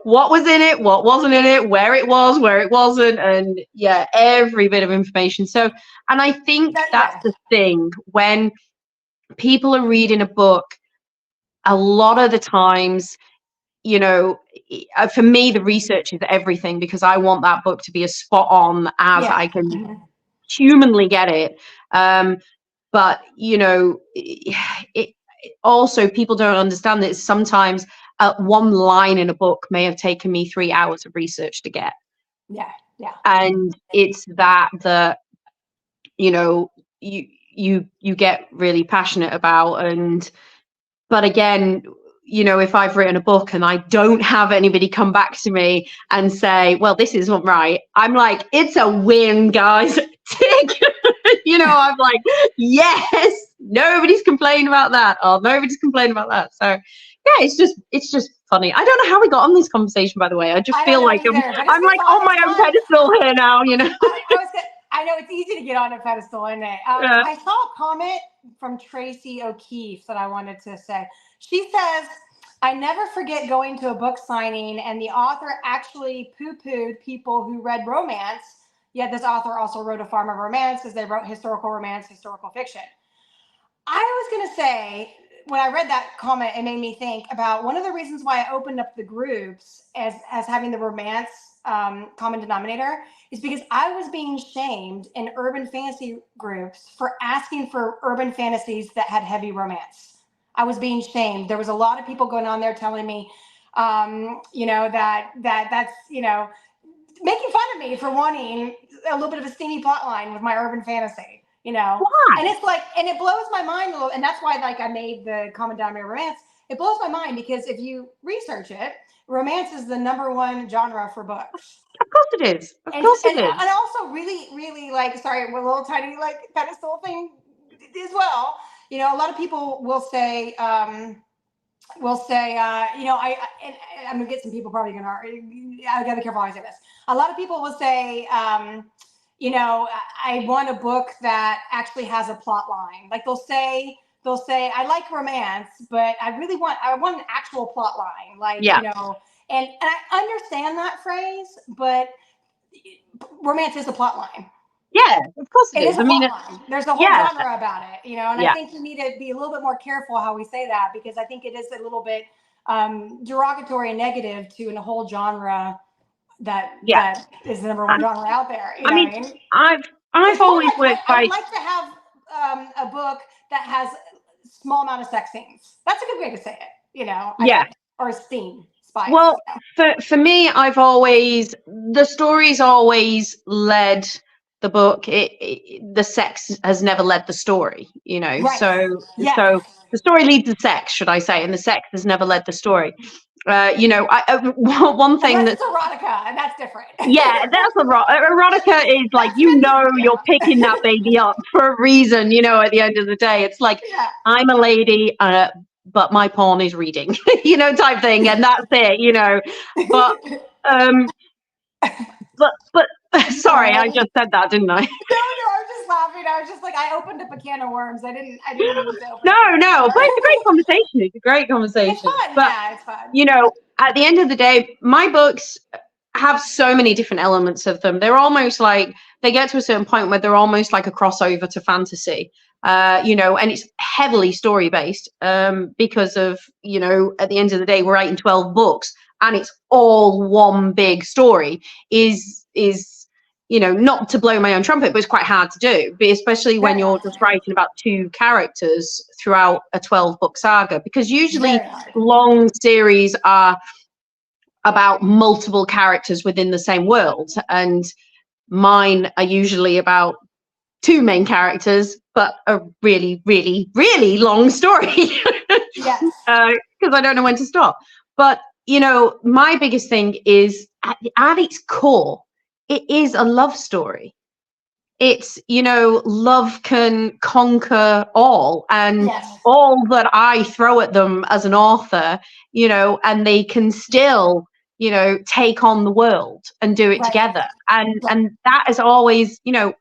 what was in it, what wasn't in it, where it was, where it wasn't, and yeah, every bit of information. So, and I think that's Yeah. the thing when people are reading a book, a lot of the times, you know, for me, the research is everything, because I want that book to be as spot on as Yeah. I can humanly get it. But you know, it also, people don't understand that sometimes one line in a book may have taken me 3 hours of research to get, Yeah. Yeah. and it's that you know, you get really passionate about. And but again, you know, if I've written a book and I don't have anybody come back to me and say, well, this isn't right, I'm like, it's a win, guys. Tick. You know, I'm like, yes, nobody's complaining about that, or nobody's complaining about that. So yeah, it's just funny. I don't know how we got on this conversation, by the way. I just I don't feel know like either, but it's I'm been like fun. on my It's own fun. pedestal here now, you know. I know it's easy to get on a pedestal, isn't it? Yeah. I saw a comment from Tracy O'Keefe that I wanted to say. She says, I never forget going to a book signing and the author actually poo-pooed people who read romance, yet this author also wrote a form of romance because they wrote historical romance, historical fiction. I was going to say, when I read that comment, it made me think about one of the reasons why I opened up the groups as having the romance common denominator is because I was being shamed in urban fantasy groups for asking for urban fantasies that had heavy romance. I was being shamed. There was a lot of people going on there telling me, you know, that's, you know, making fun of me for wanting a little bit of a steamy plot line with my urban fantasy, you know. Why? And it's like, and it blows my mind a little, and that's why like I made the common denominator romance. It blows my mind because if you research it, romance is the #1 genre for books. Of course it is. Of course it is. And also really like, sorry, we're a little tiny like pedestal thing as well. You know, a lot of people will say, you know, I'm gonna get some people probably gonna, I gotta be careful how I say this. A lot of people will say, you know, I want a book that actually has a plot line. Like they'll say, I like romance, but I want an actual plot line. Like, you know, and I understand that phrase, but romance is a plot line. Yeah, of course it is. I mean, there's a whole genre about it, you know, and I think you need to be a little bit more careful how we say that, because I think it is a little bit derogatory and negative to a whole genre that is the #1 genre out there. You know what I mean? I've always worked by. I would like to have a book that has a small amount of sex scenes. That's a good way to say it, you know? I think. Or steam. Spice, well, you know? for me, the story's always led the book. The sex has never led the story, you know. Right. So the story leads the sex, should I say, and the sex has never led the story. You know, one thing that's erotica, and that's different. Yeah, that's erotica is like, you know, you're picking that baby up for a reason. You know, at the end of the day, it's like I'm a lady, but my porn is reading, you know, type thing, and that's it, you know. But sorry, I just said that, didn't I? No, I was just laughing. I was just like, I opened up a can of worms. I didn't mean to open. No, but it's a great conversation. It's a great conversation. It's fun. But, it's fun. You know, at the end of the day, my books have so many different elements of them. They're almost like, they get to a certain point where they're almost like a crossover to fantasy. You know, and it's heavily story based because of, you know, at the end of the day, we're 8 and 12 books and it's all one big story is, you know, not to blow my own trumpet, but it's quite hard to do, but especially when you're just writing about 2 characters throughout a 12-book saga, because usually long series are about multiple characters within the same world, and mine are usually about 2 main characters, but a really, really, really long story. Yes. Because I don't know when to stop. But, you know, my biggest thing is at its core, it is a love story. It's, you know, love can conquer all, and all that I throw at them as an author, you know, and they can still, you know, take on the world and do it together. And that is always, you know,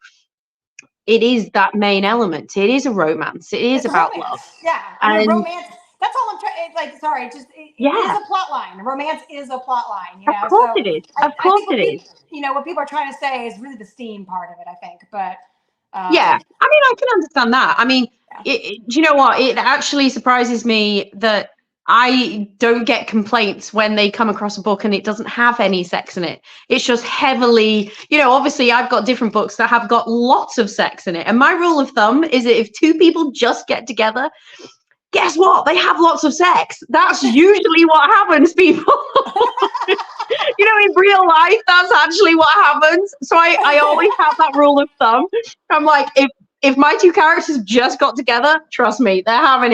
it is that main element. It is a romance. It is about love. Yeah. I mean, romance, that's all I'm trying, like, sorry, just, it is a plot line. Romance is a plot line, you know? Of course it is. Of course it is. You know, what people are trying to say is really the steam part of it, I think. But yeah, I mean, I can understand that. I mean, do you know what? It actually surprises me that I don't get complaints when they come across a book and it doesn't have any sex in it. It's just heavily, you know, obviously I've got different books that have got lots of sex in it. And my rule of thumb is that if 2 people just get together, guess what? They have lots of sex. That's usually what happens, people. You know, in real life, that's actually what happens. So I always have that rule of thumb. I'm like, if my 2 characters just got together, trust me, they're having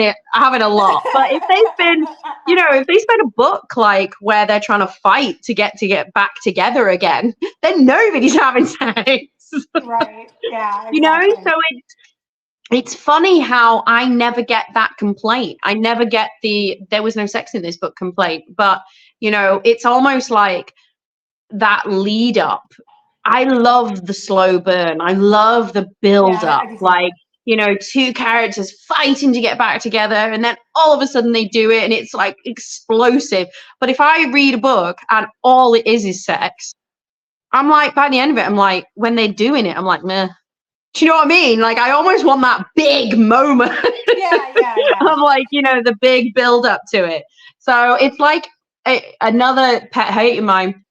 a lot. But if they spend, you know, if they spend a book like where they're trying to fight to get back together again, then nobody's having sex. Right. Yeah. Exactly. You know, so it's funny how I never get that complaint. I never get there was no sex in this book complaint. But, you know, it's almost like that lead up. I love the slow burn. I love the build up. Like, you know, 2 characters fighting to get back together, and then all of a sudden they do it and it's like explosive. But if I read a book and all it is sex, I'm like, by the end of it, I'm like, when they're doing it, I'm like, meh. Do you know what I mean? Like, I almost want that big moment. Yeah. Of like, you know, the big build up to it. So it's like another pet hate of mine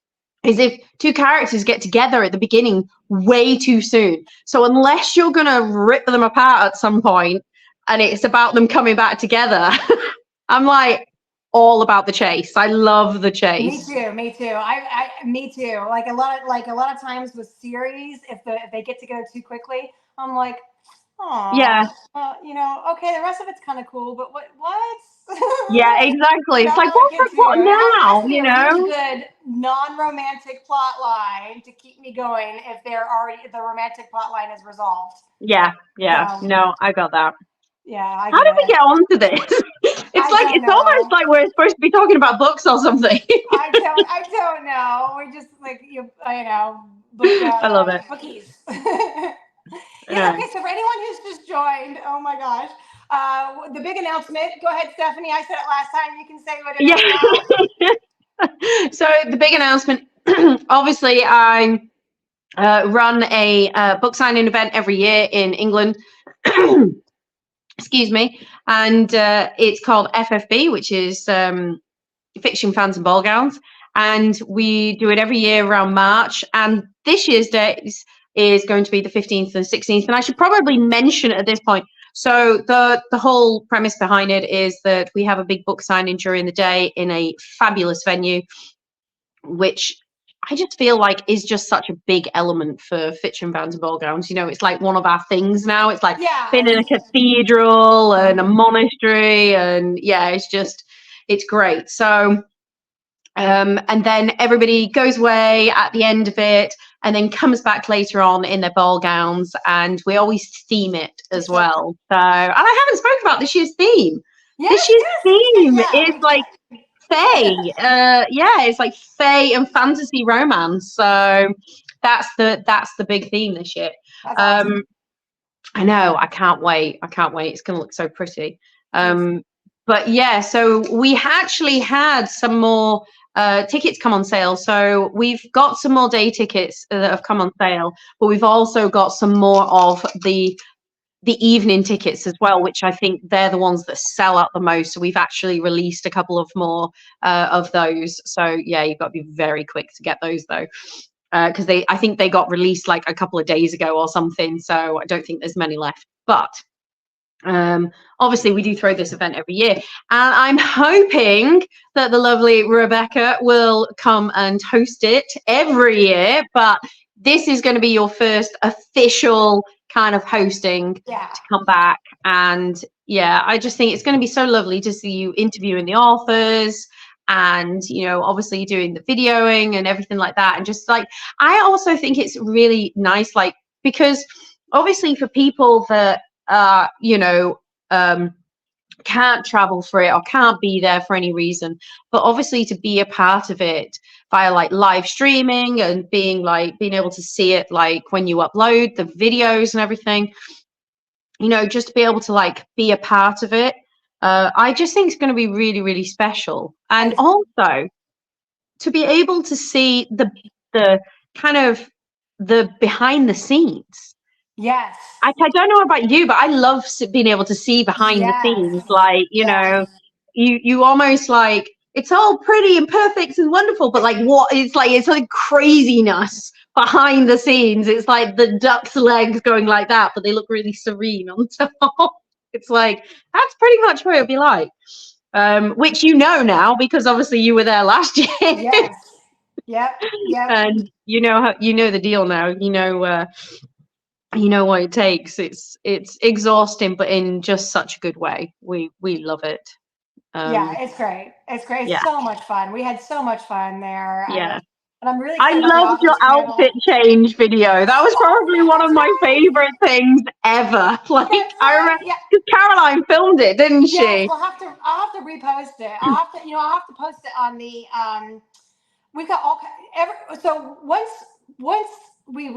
is if two characters get together at the beginning way too soon. So unless you're going to rip them apart at some point and it's about them coming back together, I'm like all about the chase. I love the chase. Me too. Me too. Like a lot of times with series, if they get together too quickly, I'm like, Yeah. oh, you know, okay, the rest of it's kind of cool, but what? Yeah, exactly. It's Not like, really good to what you. It has now? to be You a really know? good non-romantic plot line to keep me going if the romantic plot line is resolved. Yeah. So, No, I got that. yeah, I How get did we it. get onto this? I don't It's almost know. like we're supposed to be talking about books or something. I don't know. We just like you know, book I love it. bookies. Yeah. Yeah. Okay. So for anyone who's just joined, oh my gosh, the big announcement. Go ahead, Stephanie. I said it last time. You can say what it is now. So the big announcement. Obviously, I run a book signing event every year in England. Excuse me, and it's called FFB, which is Fiction Fans and Ball Gowns, and we do it every year around March. And this year's dates is going to be the 15th and 16th. And I should probably mention at this point. So the whole premise behind it is that we have a big book signing during the day in a fabulous venue, which I just feel like is just such a big element for fiction fans and ball gowns. You know, it's like one of our things now. It's like been in a cathedral and a monastery, and yeah, it's great. So and then everybody goes away at the end of it and then comes back later on in their ball gowns, and we always theme it as well. So, and I haven't spoken about this year's theme. This year's theme is like fae. It's like fae and fantasy romance. So that's the big theme this year. Awesome. I know, I can't wait. It's gonna look so pretty. But yeah, so we actually had some more tickets come on sale. So we've got some more day tickets that have come on sale, but we've also got some more of the evening tickets as well, which I think they're the ones that sell out the most. So we've actually released a couple of more of those. So yeah, you've got to be very quick to get those though, because I think they got released like a couple of days ago or something. So I don't think there's many left. But obviously we do throw this event every year, and I'm hoping that the lovely Rebecca will come and host it every year, but this is going to be your first official kind of hosting to come back. And yeah, I just think it's going to be so lovely to see you interviewing the authors, and you know, obviously doing the videoing and everything like that. And just like, I also think it's really nice, like, because obviously for people that you know, can't travel for it or can't be there for any reason, but obviously to be a part of it via like live streaming and being able to see it like when you upload the videos and everything, you know, just to be able to like be a part of it, I just think it's going to be really, really special. And also to be able to see the kind of the behind the scenes. Yes. I don't know about you, but I love being able to see behind the scenes. Like, you know, you almost like, it's all pretty and perfect and wonderful, but like it's like craziness behind the scenes. It's like the duck's legs going like that, but they look really serene on top. It's like, that's pretty much what it'd be like. Which you know now, because obviously you were there last year. Yes. Yep. And you know the deal now. You know what it takes. It's exhausting, but in just such a good way. We love it. It's great. It's great. It's so much fun. We had so much fun there. Yeah. And I'm really I excited about loved your outfit change video. That was probably one of my favorite things ever. Like, I remember because Caroline filmed it, didn't she? Yes, I'll have to repost it. I'll have to post it on the we've got so once I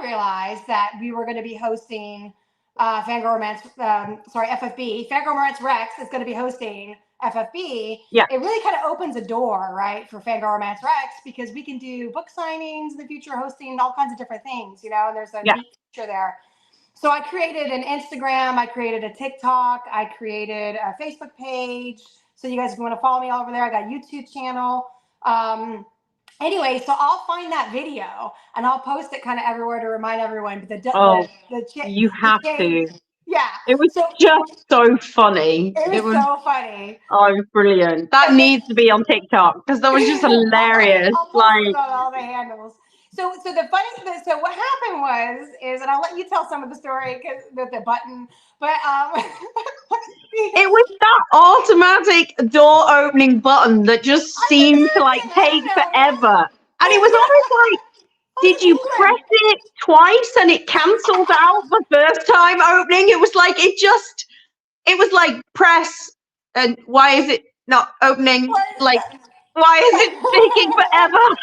realized that we were going to be hosting FanGrrrl Romance, FFB, FanGrrrl Romance Rex is going to be hosting FFB. Yeah. It really kind of opens a door, right, for FanGrrrl Romance Rex, because we can do book signings in the future, hosting all kinds of different things, you know, and there's a neat feature there. So I created an Instagram, I created a TikTok, I created a Facebook page. So you guys, if you want to follow me all over there, I got a YouTube channel. Anyway, so I'll find that video and I'll post it kind of everywhere to remind everyone. But Oh, the you the have change, to. yeah. It was So just so funny. it was It was, so funny. oh, it was brilliant. That And then, needs to be on TikTok because that was just hilarious. I'll post Like, it on all the handles. So the funny thing, so what happened is, and I'll let you tell some of the story because the button, but it was that automatic door opening button that just seemed to like I take don't know. forever. And it was almost like, did you press it twice and it cancelled out the first time opening? It was like, it was like press and why is it not opening? Like, why is it taking forever?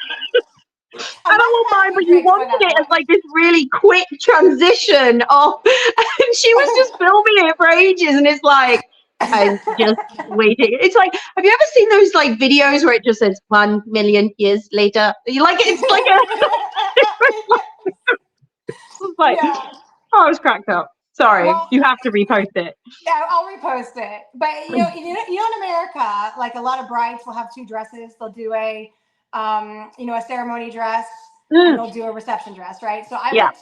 And I won't mind, but you wanted it as like this really quick transition of, and she was just filming it for ages, and it's like, I'm just waiting. It's like, have you ever seen those like videos where it just says 1,000,000 years later? You like it? It's like it's like, Yeah. oh, I was cracked up. Sorry, Well, you have to repost it. Yeah, I'll repost it. But in America, like a lot of brides will have two dresses. They'll do a a ceremony dress and they'll do a reception dress, right? So I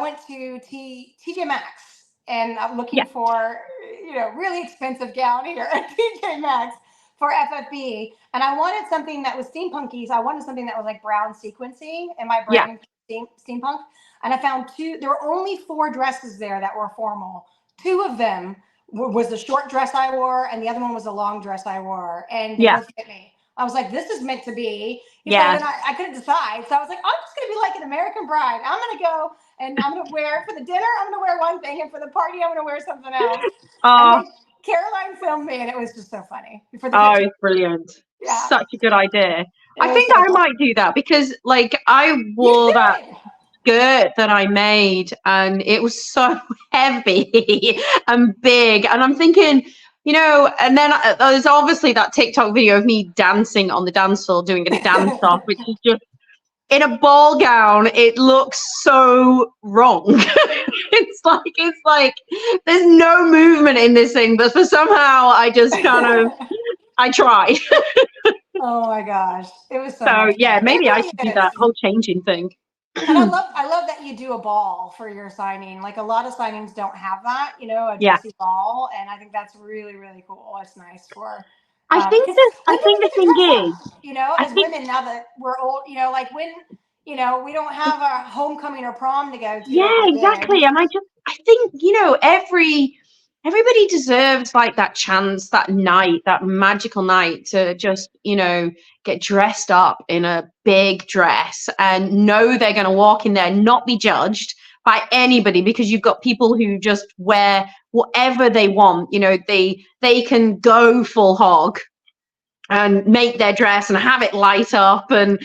went to TJ Maxx and I'm looking for really expensive gown here at TJ Maxx for FFB, and I wanted something that was steampunky. So I wanted something that was like brown sequencing in my brain, steampunk. And I found there were only 4 dresses there that were formal. 2 of them was the short dress I wore, and the other one was a long dress I wore, and they both fit me. I was like, this is meant to be. And I couldn't decide. So I was like, I'm just going to be like an American bride. I'm going to go and I'm going to wear, for the dinner, I'm going to wear one thing. And for the party, I'm going to wear something else. And then Caroline filmed me, and it was just so funny. For the picture. It's brilliant. Yeah. Such a good idea. I think I might do that because like I wore that skirt that I made and it was so heavy and big, and I'm thinking, and then there's obviously that TikTok video of me dancing on the dance floor doing a dance off, which is just in a ball gown. It looks so wrong. it's like there's no movement in this thing, but for somehow I just kind of I tried. Oh my gosh, it was so maybe I should do that whole changing thing. And I love that you do a ball for your signing. Like a lot of signings don't have that, a dressy ball, and I think that's really, really cool. It's nice for. I think the thing is, as women now that we're old, like when, we don't have a homecoming or prom to go to. Yeah, exactly. And I think, everybody deserves like that chance, that night, that magical night to just, get dressed up in a big dress and know they're going to walk in there and not be judged by anybody, because you've got people who just wear whatever they want. They can go full hog and make their dress and have it light up and,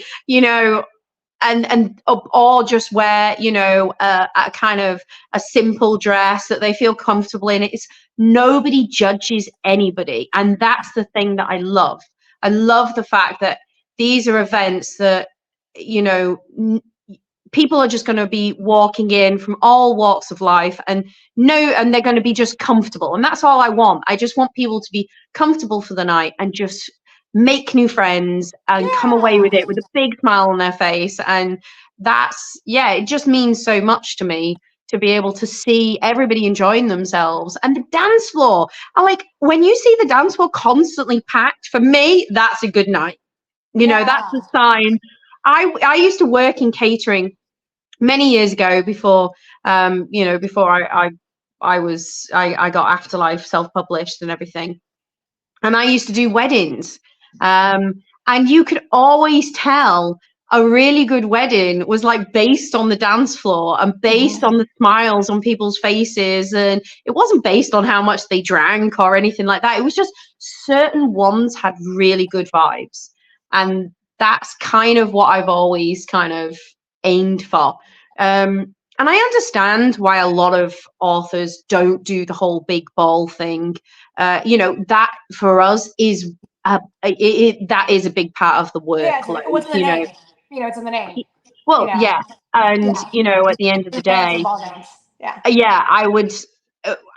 or just wear, a kind of a simple dress that they feel comfortable in. It's nobody judges anybody. And that's the thing that I love. I love the fact that these are events that, people are just going to be walking in from all walks of life and they're going to be just comfortable. And that's all I want. I just want people to be comfortable for the night and just make new friends and come away with it with a big smile on their face. And it just means so much to me to be able to see everybody enjoying themselves. And the dance floor, when you see the dance floor constantly packed, for me, that's a good night. That's a sign. I used to work in catering many years ago before before I got Afterlife self-published and everything. And I used to do weddings. And you could always tell a really good wedding was like based on the dance floor and based on the smiles on people's faces. And it wasn't based on how much they drank or anything like that. It was just certain ones had really good vibes. And that's kind of what I've always kind of aimed for. And I understand why a lot of authors don't do the whole big ball thing. That for us is that is a big part of the work. What's in the name? It's in the name. Well, yeah. And, you know, at the end of the day, yeah,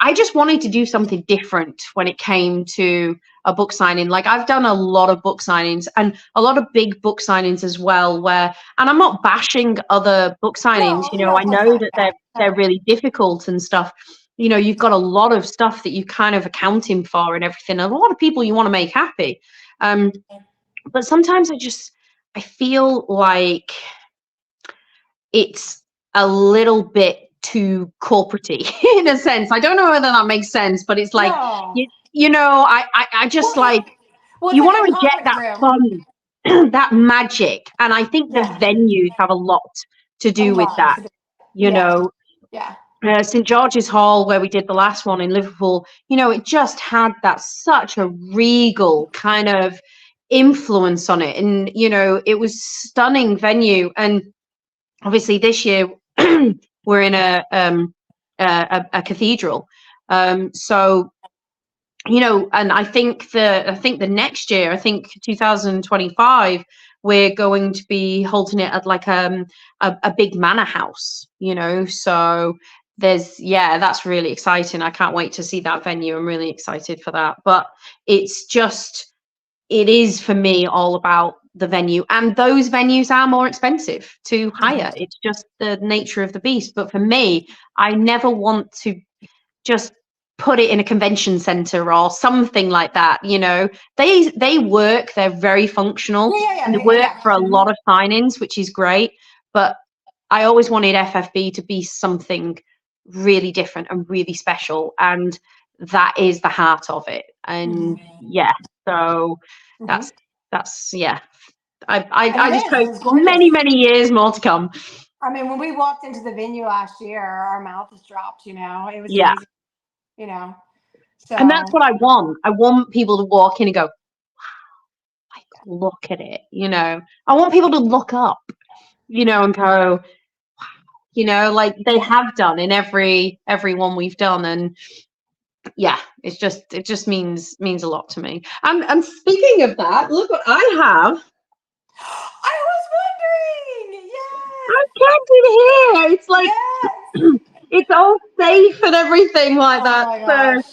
I just wanted to do something different when it came to a book signing. Like, I've done a lot of book signings and a lot of big book signings as well, and I'm not bashing other book signings, you know, I know that they're really difficult and stuff. You know, you've got a lot of stuff that you kind of accounting for and everything. A lot of people you want to make happy. But sometimes I feel like it's a little bit too corporate-y in a sense. I don't know whether that makes sense, but it's like, you know, I just you want to inject that fun, that magic. And I think the venues have a lot to do with that, you know. St. George's Hall, where we did the last one in Liverpool, you know, it just had such a regal kind of influence on it. And, you know, it was stunning venue. And obviously this year we're in a cathedral. So, you know, and I think the next year, I think 2025, we're going to be holding it at like a big manor house, you know. So that's really exciting. I can't wait to see that venue. I'm really excited for that. But it is for me all about the venue, and those venues are more expensive to hire. It's just the nature of the beast. But for me, I never want to just put it in a convention center or something like that. You know, they work, they're very functional, and they work for a lot of signings, which is great. But I always wanted FFB to be something really different and really special, and that is the heart of it. And so that's I just hope many years more to come. I mean, when we walked into the venue last year, our mouths dropped, you know. It was amazing, you know. So, and that's what I want. I want people to walk in and go, wow, like, look at it, you know. I want people to look up, you know, and go, wow, you know, like they have done in every one we've done. And it just means a lot to me. And speaking of that, look what I have. I was wondering. Yes. I kept it here. It's like it's all safe and everything like that. My gosh.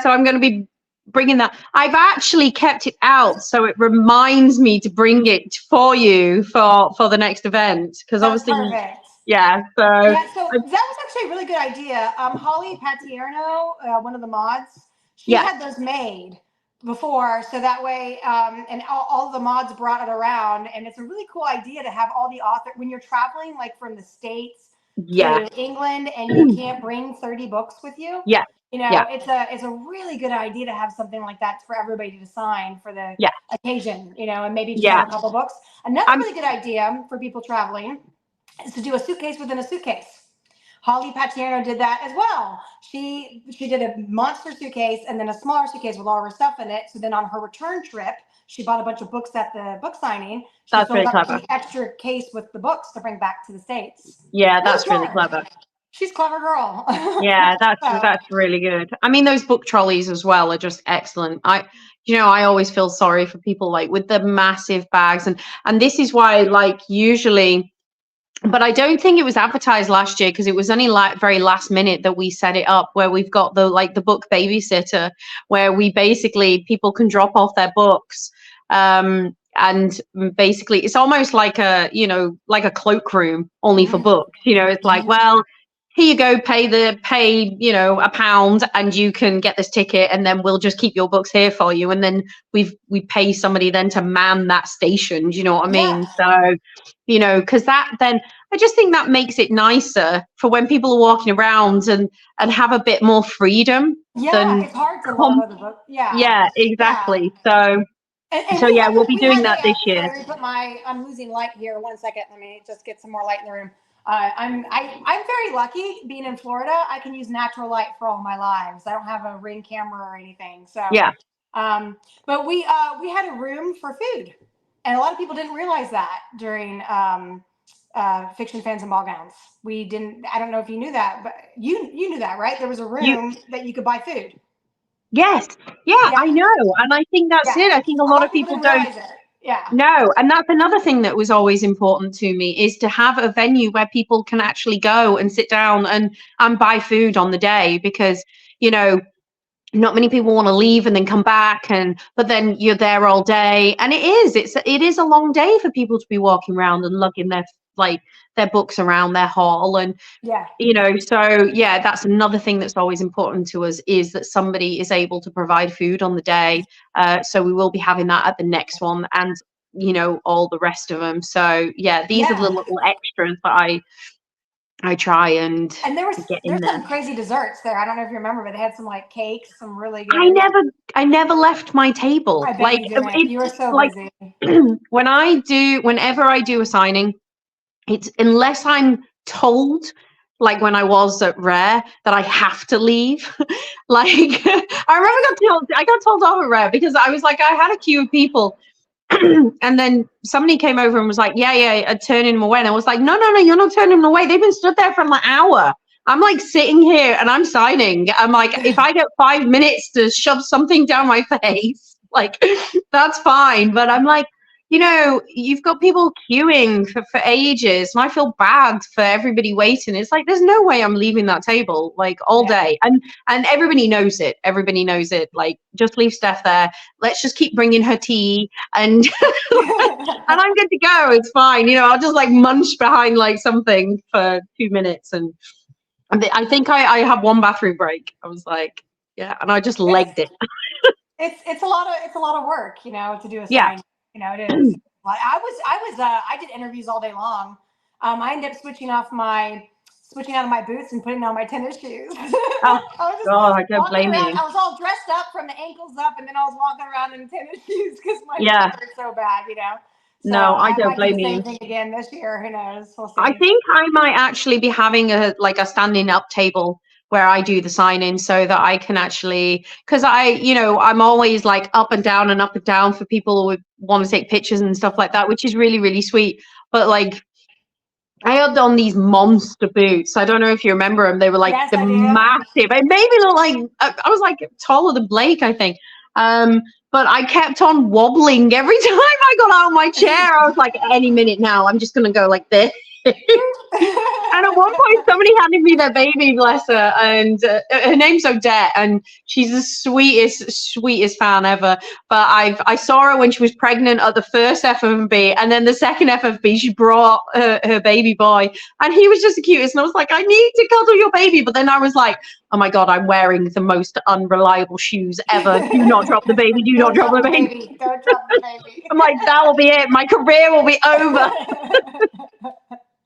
So I'm going to be bringing that. I've actually kept it out so it reminds me to bring it for you for the next event, because obviously perfect. So that was actually a really good idea. Holly Patierno, one of the mods, she had those made before, so that way and all the mods brought it around, and it's a really cool idea to have all the authors when you're traveling, like from the States to England, and you can't bring 30 books with you. You know, it's a really good idea to have something like that for everybody to sign for the occasion, you know, and maybe just have a couple books. Another really good idea for people traveling is to do a suitcase within a suitcase. Holly Patierno did that as well. She did a monster suitcase and then a smaller suitcase with all her stuff in it. So then on her return trip, she bought a bunch of books at the book signing. She filled up the extra case with the books to bring back to the States. Yeah, that's really clever. She's a clever girl. Yeah, that's really good. I mean, those book trolleys as well are just excellent. I always feel sorry for people like with the massive bags, and this is why, like, usually. But I don't think it was advertised last year, because it was only like very last minute that we set it up, where we've got the book babysitter, where we basically people can drop off their books. And basically it's almost like a cloakroom only for books. You know, it's like, well, here you go, pay £1 and you can get this ticket, and then we'll just keep your books here for you. And then we pay somebody then to man that station. Do you know what I mean? So, you know, because then I just think that makes it nicer for when people are walking around and have a bit more freedom. It's hard to love the book. Yeah, exactly. So we'll be doing that this year. I'm losing light here. 1 second. Let me just get some more light in the room. I'm very lucky being in Florida. I can use natural light for all my lives. I don't have a Ring camera or anything. So but we had a room for food, and a lot of people didn't realize that during Fiction Fans and Ball Gowns. We didn't. I don't know if you knew that, but you knew that, right? There was a room that you could buy food. Yes. Yeah, I know, and I think that's it. I think a lot of people don't. Yeah. No, and that's another thing that was always important to me, is to have a venue where people can actually go and sit down and buy food on the day, because, you know, not many people want to leave and then come back, but then you're there all day, and it is a long day for people to be walking around and lugging their books around their hall. And Yeah. you know, so yeah, that's another thing that's always important to us, is that somebody is able to provide food on the day. So we will be having that at the next one, and you know, all the rest of them. So yeah, these are the Yeah. little extras that I try and get in there's there. some crazy desserts there. I don't know if you remember, but they had some like cakes, some really I good. never I never left my table. I bet Like you didn't. You were it's so like busy. whenever I do a signing, it's unless I'm told, like when I was at Rare, that I have to leave. Like I remember I got told off at Rare because I was like, I had a queue of people and then somebody came over and was like, yeah, I'd turning them away. And I was like, no, you're not turning them away. They've been stood there for an hour. I'm like sitting here and I'm signing. I'm like, if I get 5 minutes to shove something down my face, like that's fine. But I'm like, you know, you've got people queuing for ages, and I feel bad for everybody waiting. It's like, there's no way I'm leaving that table like all day. And everybody knows it. Everybody knows it. Like, just leave Steph there. Let's just keep bringing her tea, and and I'm good to go. It's fine. You know, I'll just like munch behind like something for 2 minutes, and I think I have one bathroom break. I was like, yeah, and I just legged it. It's a lot of work, you know, to do a Yeah. sign. You know, it is. Like I did interviews all day long. I ended up switching out of my boots and putting on my tennis shoes. Oh I was just God, I don't walking blame around. you. I was all dressed up from the ankles up, and then I was walking around in tennis shoes because my feet Yeah. hurt so bad, you know. So No, I I don't might do blame the same you. thing again this year. Who knows? We'll I see. think I might actually be having a standing up table where I do the sign in, so that I can actually, because I'm always like up and down for people who want to take pictures and stuff like that, which is really, really sweet. But like, I had on these monster boots. I don't know if you remember them. They were like Yes, the I do. massive. It made me look like I was like taller than Blake, I think. But I kept on wobbling every time I got out of my chair. I was like, any minute now, I'm just gonna go like this. And at one point, somebody handed me their baby, bless her, and her name's Odette, and she's the sweetest fan ever. But I saw her when she was pregnant at the first FFB, and then the second FFB, she brought her baby boy, and he was just the cutest. And I was like, I need to cuddle your baby, but then I was like, oh my God, I'm wearing the most unreliable shoes ever. Do not drop the baby. Do not drop the baby. Don't drop the baby. I'm like, that will be it. My career will be over.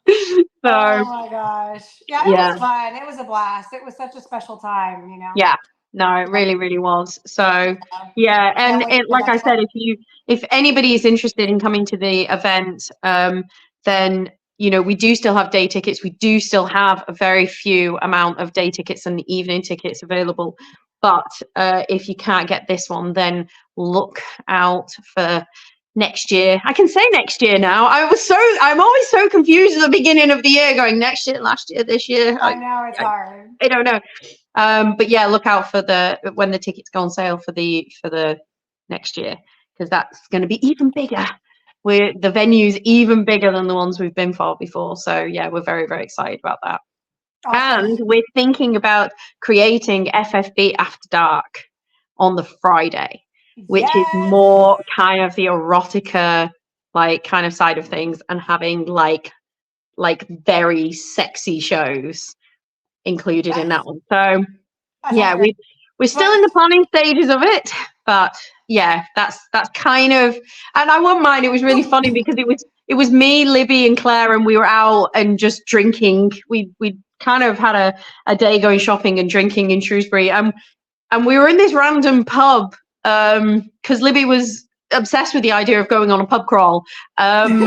Oh So my gosh. Yeah, it yeah. was fun. It was a blast. It was such a special time, you know. Yeah, no, it really, really was. So yeah, Can't and wait for the like I next said, one. if anybody is interested in coming to the event, then we do still have day tickets. We do still have a very few amount of day tickets and evening tickets available. But if you can't get this one, then look out for next year. I can say next year now. I'm always so confused at the beginning of the year, going next year, last year, this year. I know it's hard. I don't know. But yeah, look out for when the tickets go on sale for the next year, because that's going to be even bigger. The venue's even bigger than the ones we've been for before. So yeah, we're very, very excited about that. Awesome. And we're thinking about creating FFB After Dark on the Friday, which is more kind of the erotica like kind of side of things, and having like very sexy shows included in that one. So yeah, we're still in the planning stages of it, but yeah, that's kind of, and I won't mind. It was really funny because it was me, Libby, and Claire, and we were out and just drinking. We kind of had a day going shopping and drinking in Shrewsbury, and we were in this random pub because Libby was obsessed with the idea of going on a pub crawl. And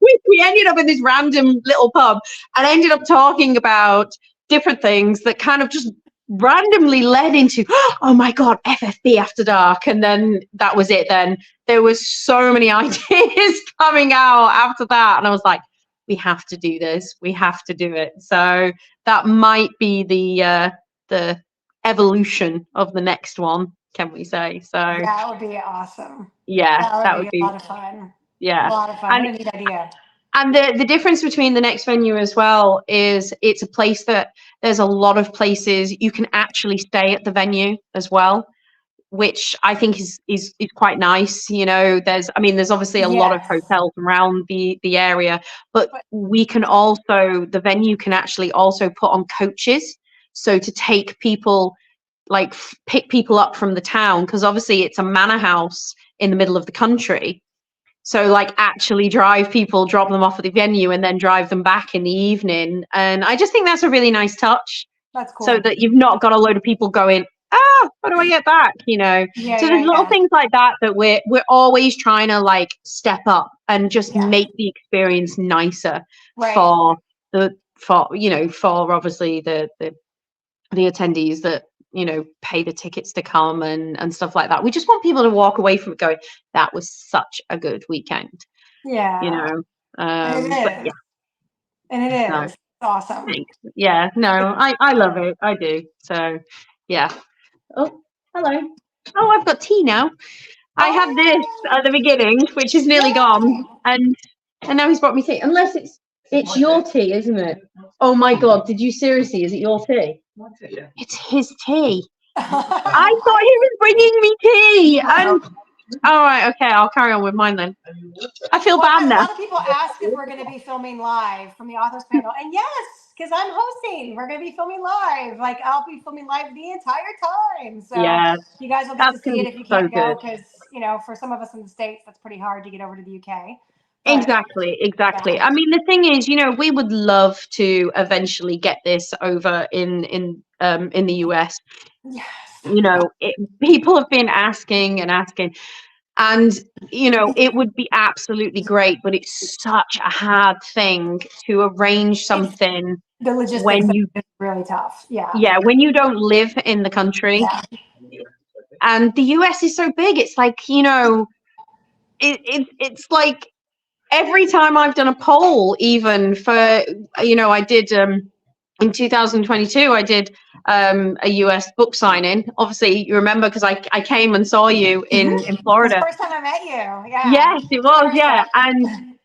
we ended up in this random little pub and ended up talking about different things that kind of just randomly led into, oh my God, FFB After Dark. And then that was it. Then there was so many ideas coming out after that. And I was like, we have to do this. We have to do it. So that might be the evolution of the next one, can we say? So that would be awesome. yeah, That would be a lot of fun. Yeah. A lot of fun. What a neat idea. And the difference between the next venue as well is it's a place that there's a lot of places you can actually stay at the venue as well, which I think is quite nice. You know, there's obviously a lot of hotels around the area, but we can also, the venue can actually also put on coaches. So to take people, like pick people up from the town, because obviously it's a manor house in the middle of the country. So like actually drive people, drop them off at the venue and then drive them back in the evening. And I just think that's a really nice touch. That's cool. So that you've not got a load of people going, how do I get back? You know? So there's little things like that we're always trying to like step up and just make the experience nicer for obviously the attendees that, you know, pay the tickets to come and stuff like that. We just want people to walk away from it going, that was such a good weekend. Yeah. You know? And it is. But yeah. And it is. Awesome. Thanks. Yeah, no, I love it. I do. So yeah. Oh, hello. Oh, I've got tea now. I had this at the beginning, which is nearly gone. And now he's brought me tea. Unless it's your tea, isn't it? Oh my God, did you seriously? Is it your tea? It's his tea. I thought he was bringing me tea. And all right, okay, I'll carry on with mine then. I feel bad now. A lot of people ask if we're going to be filming live from the authors panel, and yes, because I'm hosting, we're going to be filming live. Like I'll be filming live the entire time. So yeah, you guys will get to see it if you can't go, because you know, for some of us in the States, that's pretty hard to get over to the UK. But, exactly. Yeah. I mean, the thing is, you know, we would love to eventually get this over in the US. Yes. You know, people have been asking, and you know, it would be absolutely great, but it's such a hard thing to arrange something. The logistics is really tough. Yeah, when you don't live in the country. And the US is so big, it's like, you know, it's like every time I've done a poll, even for, you know, I did in 2022, I did a US book signing. Obviously, you remember because I came and saw you in Florida. The first time I met you. Yeah. Yes, it was. Yeah, and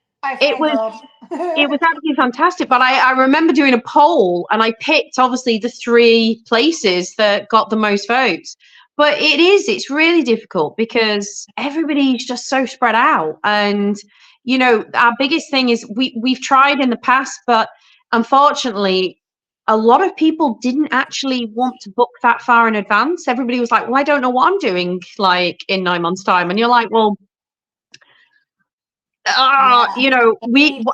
it was absolutely fantastic. But I remember doing a poll, and I picked obviously the 3 places that got the most votes. But it's really difficult because everybody's just so spread out. And, you know, our biggest thing is we've tried in the past, but unfortunately, a lot of people didn't actually want to book that far in advance. Everybody was like, well, I don't know what I'm doing like in 9 months' time. And you're like, well, you know,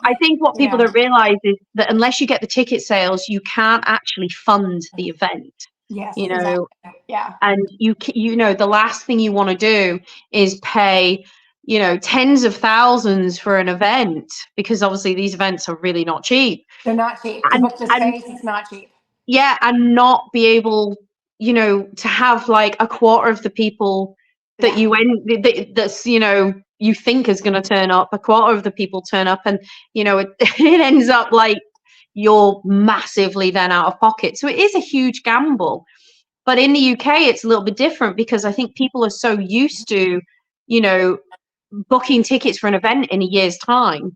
I think what people don't realize is that unless you get the ticket sales, you can't actually fund the event. Yes, you know, exactly. Yeah. And you know, the last thing you want to do is pay, you know, tens of thousands for an event, because obviously these events are really not cheap. They're not cheap. To book the space, it's not cheap. Yeah, and not be able, you know, to have like a quarter of the people that that's, you know, you think is going to turn up, a quarter of the people turn up, and you know, it ends up like you're massively then out of pocket. So it is a huge gamble. But in the UK, it's a little bit different, because I think people are so used to, you know, booking tickets for an event in a year's time.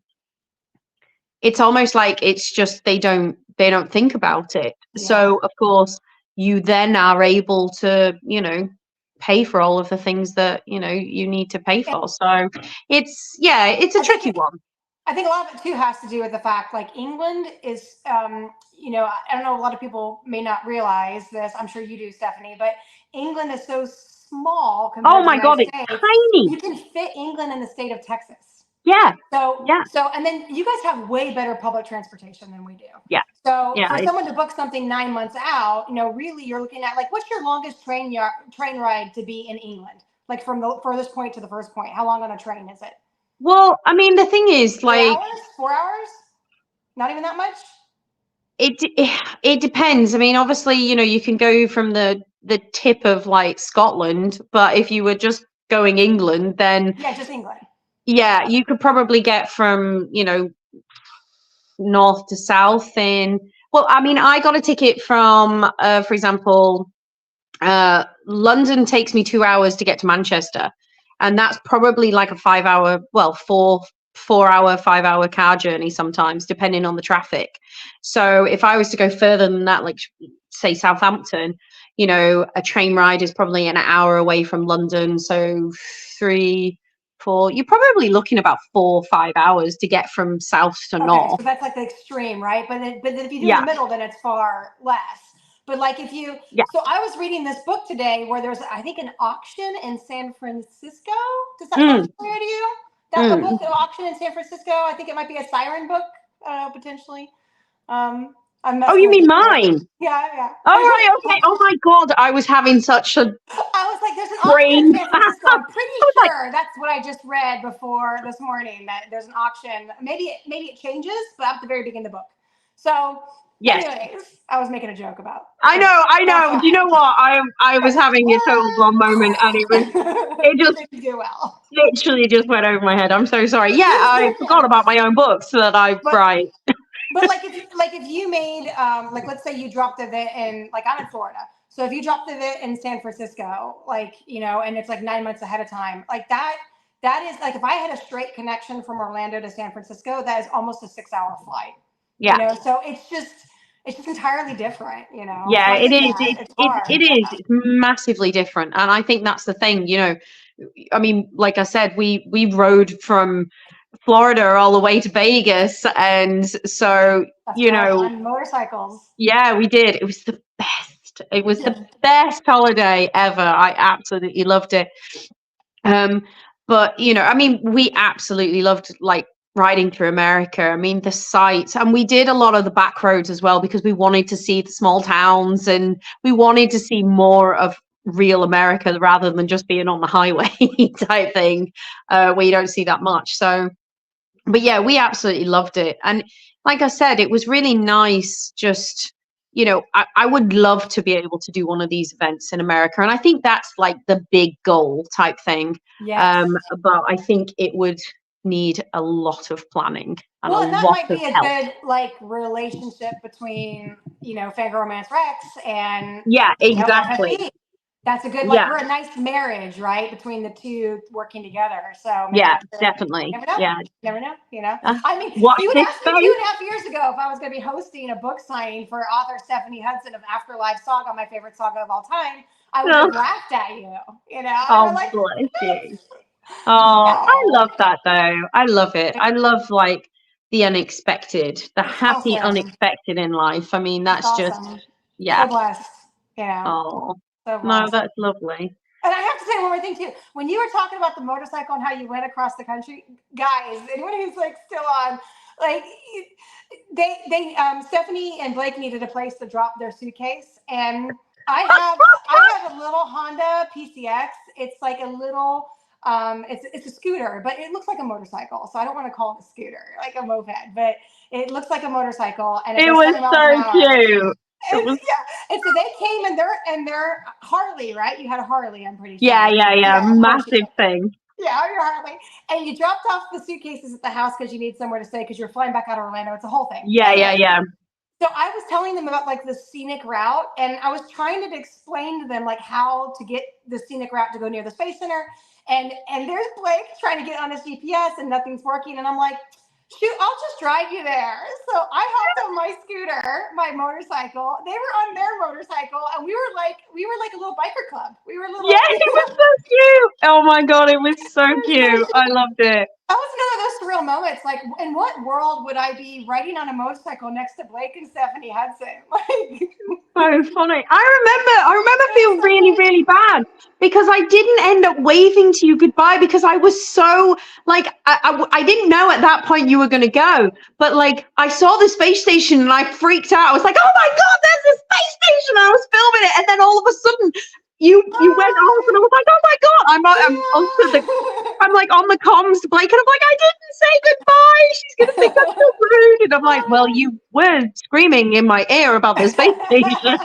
It's almost like it's just they don't think about it. Yeah. So of course you then are able to, you know, pay for all of the things that, you know, you need to pay for. So it's a tricky one. I think a lot of it too has to do with the fact, like, England is, you know, I don't know, a lot of people may not realize this. I'm sure you do, Stephanie, but England is so small compared to the United States. It's tiny. You can fit England in the state of Texas. Yeah. So, and then you guys have way better public transportation than we do. Yeah. So for someone to book something 9 months out, you know, really you're looking at, like, what's your longest train ride to be in England? Like from the furthest point to the first point, how long on a train is it? Well, I mean, the thing is, like, 4 hours? Not even that much? It depends. I mean, obviously, you know, you can go from the tip of like Scotland, but if you were just going England, then just England. Yeah, you could probably get from, you know, north to south in. Well, I mean, I got a ticket from, for example, London takes me 2 hours to get to Manchester, and that's probably like a 5 hour, well, 4 hour, 5 hour car journey sometimes, depending on the traffic. So if I was to go further than that, like say Southampton, you know, a train ride is probably an hour away from London. So 3, 4, you're probably looking about 4 or 5 hours to get from south to Okay, north. so that's like the extreme, right? But then if you do in Yeah. the middle, then it's far less. But like if you, Yeah. so I was reading this book today where there's, I think, an auction in San Francisco. Does that sound familiar to you? That a book, an auction in San Francisco. I think it might be a siren book, potentially. I'm Oh, you mean mine? Yeah, yeah. Oh, right, okay. Oh my God, I was having such a I was like, there's an auction in San Francisco. I'm pretty sure that's what I just read before this morning, that there's an auction. Maybe it changes, but at the very beginning of the book. So yes. anyways, I was making a joke about. I know. Do you know what? I was having a total blonde moment, and it just didn't do well. Literally just went over my head. I'm so sorry. Yeah, I forgot about my own books that I write. But if you made like, let's say you dropped the event in, like, I'm in Florida. So if you dropped the event in San Francisco, like, you know, and it's like 9 months ahead of time, like that is like, if I had a straight connection from Orlando to San Francisco, that is almost a 6-hour flight. Yeah. You know, so it's just entirely different, you know. Yeah, so it is. It is. It's massively different. And I think that's the thing, you know. I mean, like I said, we rode from Florida all the way to Vegas, and so that's you right, know, on motorcycles. Yeah, we did. It was the best. It was the best holiday ever. I absolutely loved it. But you know, I mean, we absolutely loved like riding through America. I mean, the sights, and we did a lot of the back roads as well because we wanted to see the small towns and we wanted to see more of real America rather than just being on the highway type thing, where you don't see that much. So, but yeah, we absolutely loved it. And like I said, it was really nice. Just, you know, I would love to be able to do one of these events in America. And I think that's like the big goal type thing. Yes. But I think it would need a lot of planning and Well, a and that lot might of be a help. good like relationship between, you know, FanGrrrl Romance Rex and, Yeah, you know, exactly. FFB. That's a good, like, we're a nice marriage, right, between the two working together. So maybe Yeah, definitely. never know. Yeah. Never know, you know. I mean, Watch you would this ask me 2.5 years ago if I was going to be hosting a book signing for author Stephanie Hudson of Afterlife Saga, my favorite saga of all time. I would have laughed at you, you know. Oh, like, bless you. Oh, I love that though. I love it. I love like the unexpected, the happy awesome. unexpected in life. I mean, that's awesome. just, yeah. So blessed, you know. Oh, So no, blessed. that's lovely. And I have to say one more thing too. When you were talking about the motorcycle and how you went across the country, guys, anyone who's like still on, like, they Stephanie and Blake needed a place to drop their suitcase, and I have a little Honda PCX. It's like a little it's a scooter, but it looks like a motorcycle. So I don't want to call it a scooter, like a moped, but it looks like a motorcycle, and it was so cute. And so they came in their Harley, right? You had a Harley, I'm pretty sure. Yeah. Massive thing. Yeah, your Harley. And you dropped off the suitcases at the house because you need somewhere to stay because you're flying back out of Orlando. It's a whole thing. Yeah. So I was telling them about like the scenic route, and I was trying to explain to them like how to get the scenic route to go near the Space Center. And there's Blake trying to get on his GPS and nothing's working. And I'm like, shoot, I'll just drive you there. So I hopped on my scooter, my motorcycle. They were on their motorcycle, and we were like a little biker club. We were a little. Yeah, it was so cute. Oh my God, it was so cute. I loved it. That was one of those surreal moments. Like, in what world would I be riding on a motorcycle next to Blake and Stephanie Hudson? Like, so funny. I remember feeling really, really bad because I didn't end up waving to you goodbye because I was so like I didn't know at that point you were going to go, but like I saw the space station and I freaked out. I was like, oh my God, there's a space station! I was filming it, and then all of a sudden you went off, and I was like, oh my God, I'm like on the comms to Blake, and I'm like, I didn't say goodbye. She's gonna think I'm so rude. And I'm like, well, you were screaming in my ear about the space station.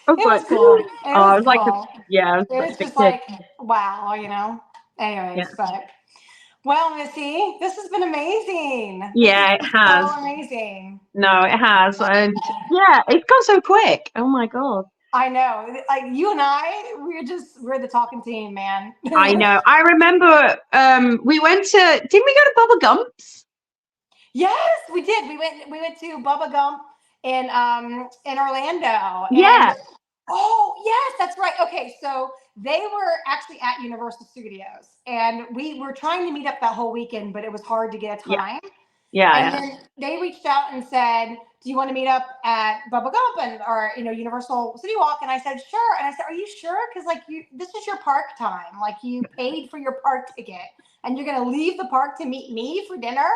It was cool. I was like, yeah, it was just like, wow, you know. Anyways, but well, Missy, this has been amazing. Yeah, it has. So amazing. No, it has, and yeah, it's gone so quick. Oh my God. I know. Like you and I, we're the talking team, man. I know. I remember we went to, didn't we go to Bubba Gump's? Yes, we did. We went to Bubba Gump in Orlando. And Yeah. oh, yes, that's right. Okay, so they were actually at Universal Studios, and we were trying to meet up that whole weekend, but it was hard to get a Yeah. time. Yeah. And Yeah. then they reached out and said, "Do you want to meet up at Bubba Gump or Universal City Walk?" And I said, "Sure." And I said, "Are you sure? Because like this is your park time. Like you paid for your park ticket, and you're gonna leave the park to meet me for dinner."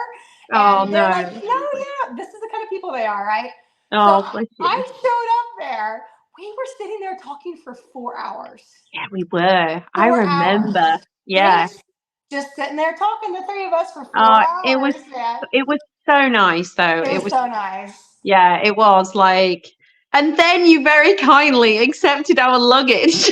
Oh, And they're no. like, "No, yeah, this is the kind of people they are, right?" So Oh, bless I you. showed up there. We were sitting there talking for 4 hours. Yeah, we were. I 4 hours. remember. Yeah. Just sitting there talking, the three of us for 4 hours. Yeah. It was so nice though. It It was was, so nice. yeah, it was like, and then you very kindly accepted our luggage.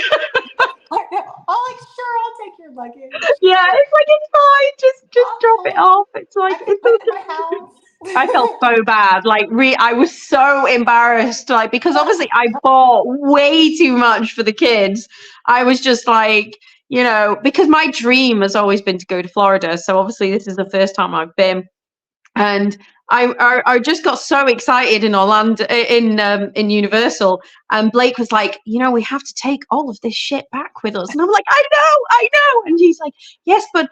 I know. I'm like, sure, I'll take your luggage. Yeah, it's like, it's fine. Just drop it Fine. off. It's I like, can it's put it in okay. my house. I felt so bad. Like, I was so embarrassed. Like, because obviously I bought way too much for the kids. I was just like, because my dream has always been to go to Florida. So obviously this is the first time I've been, and I just got so excited in Orlando, in Universal, and Blake was like, we have to take all of this shit back with us, and I'm like, I know, and he's like, yes, but